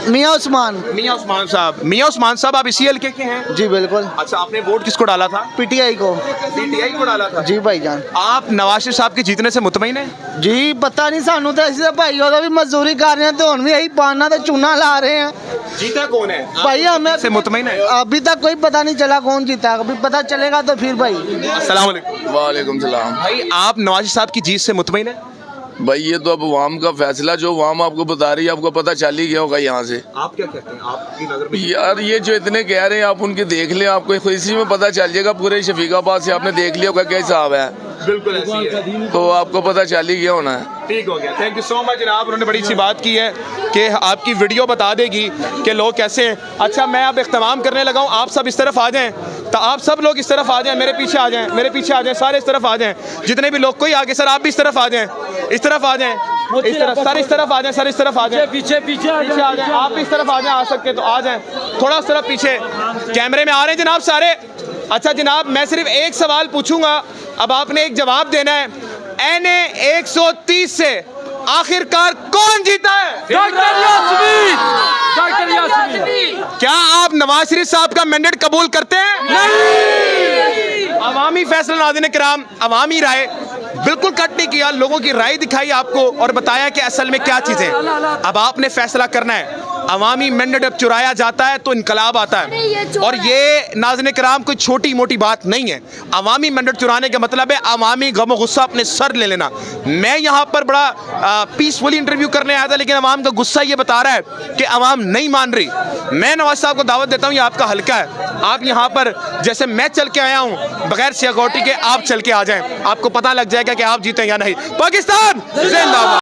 मियाँ उस्मान। मियाँ उस्मान साहब। मियाँ उस्मान साहब, आप इसी हल्के के हैं? जी बिल्कुल। अच्छा, आपने वोट किसको डाला था? पीटीआई को। पीटीआई को डाला था? जी भाईजान। आप नवाज शरीफ साहब के जीतने से मुतमईन हैं? जी पता नहीं सानू तो ऐसे भाई भी मजदूरी कर रहे हैं, तो हम भी यही पाना तो चूना ला रहे हैं। जीता कौन है भाई? हमें से मुतमईन है? अभी तक कोई पता नहीं चला कौन जीता, अभी पता चलेगा तो फिर भाई। अस्सलाम वालेकुम। वालेकुम सलाम। भाई, आप नवाज शरीफ साहब की जीत से मुतमईन है? भाई ये तो अब वाम का फैसला, जो वाम आपको बता रही है, आपको पता चल ही गया होगा यहाँ से। आप क्या कहते हैं, आपकी नजर में? यार ये जो इतने कह रहे हैं, आप उनके देख लें, आपको इसी में पता चल जाएगा। पूरे शफीकाबाद से आपने देख लिया होगा क्या हिसाब है। बिल्कुल ऐसी है, तो आपको पता चल ही गया होना है। ठीक हो गया, थैंक यू सो मच जनाब। उन्होंने बड़ी सी बात की है कि आपकी वीडियो बता देगी कि लोग कैसे हैं। अच्छा, मैं अब इख्तिताम करने लगा हूँ, आप सब इस तरफ आ जाएं, तो आप सब लोग इस तरफ आ जाएं, मेरे पीछे आ जाएं, मेरे पीछे आ जाएं, सारे इस तरफ आ जाएं, जितने भी लोग, कोई आगे सर आप भी इस तरफ आ जाएं, इस तरफ आ जाएं, इस तरफ सर, इस तरफ आ जाएं, सर इस तरफ आ जाएं, पीछे आ जाएं, आप इस तरफ आ जाएं, आ सकते तो आ जाएं, थोड़ा उस तरफ पीछे। कैमरे में आ रहे हैं जनाब सारे? अच्छा जनाब, मैं सिर्फ एक सवाल पूछूंगा, अब आपने एक जवाब देना है, NA 130 से आखिरकार कौन जीता है? डॉक्टर यास्मीन। डॉक्टर यास्मीन। क्या आप नवाज शरीफ साहब का मैंडेट कबूल करते हैं? नहीं। अवामी फैसला नाज़रीन किराम, अवामी राय बिल्कुल कट नहीं किया, लोगों की राय दिखाई आपको और बताया कि असल में क्या चीज़ है। अब आपने फैसला करना है। अवामी मैंडेट जब चुराया जाता है तो इनकलाब आता है, और ये नाज़रीन किराम कोई छोटी मोटी बात नहीं है। अवामी मैंडेट चुराने का मतलब है अवामी गम गुस्सा अपने सर ले लेना। मैं यहाँ पर बड़ा पीसफुली इंटरव्यू करने आया था, लेकिन अवाम का गुस्सा ये बता रहा है कि अवाम नहीं मान रही। मैं नवाज साहब को दावत देता हूँ, ये आपका हल्का है, आप यहाँ पर जैसे मैं चल के आया हूँ बगैर सिक्योरिटी के आप चल के आ जाएं, आपको पता लग जाएगा कि आप जीते या नहीं। पाकिस्तान जिंदाबाद।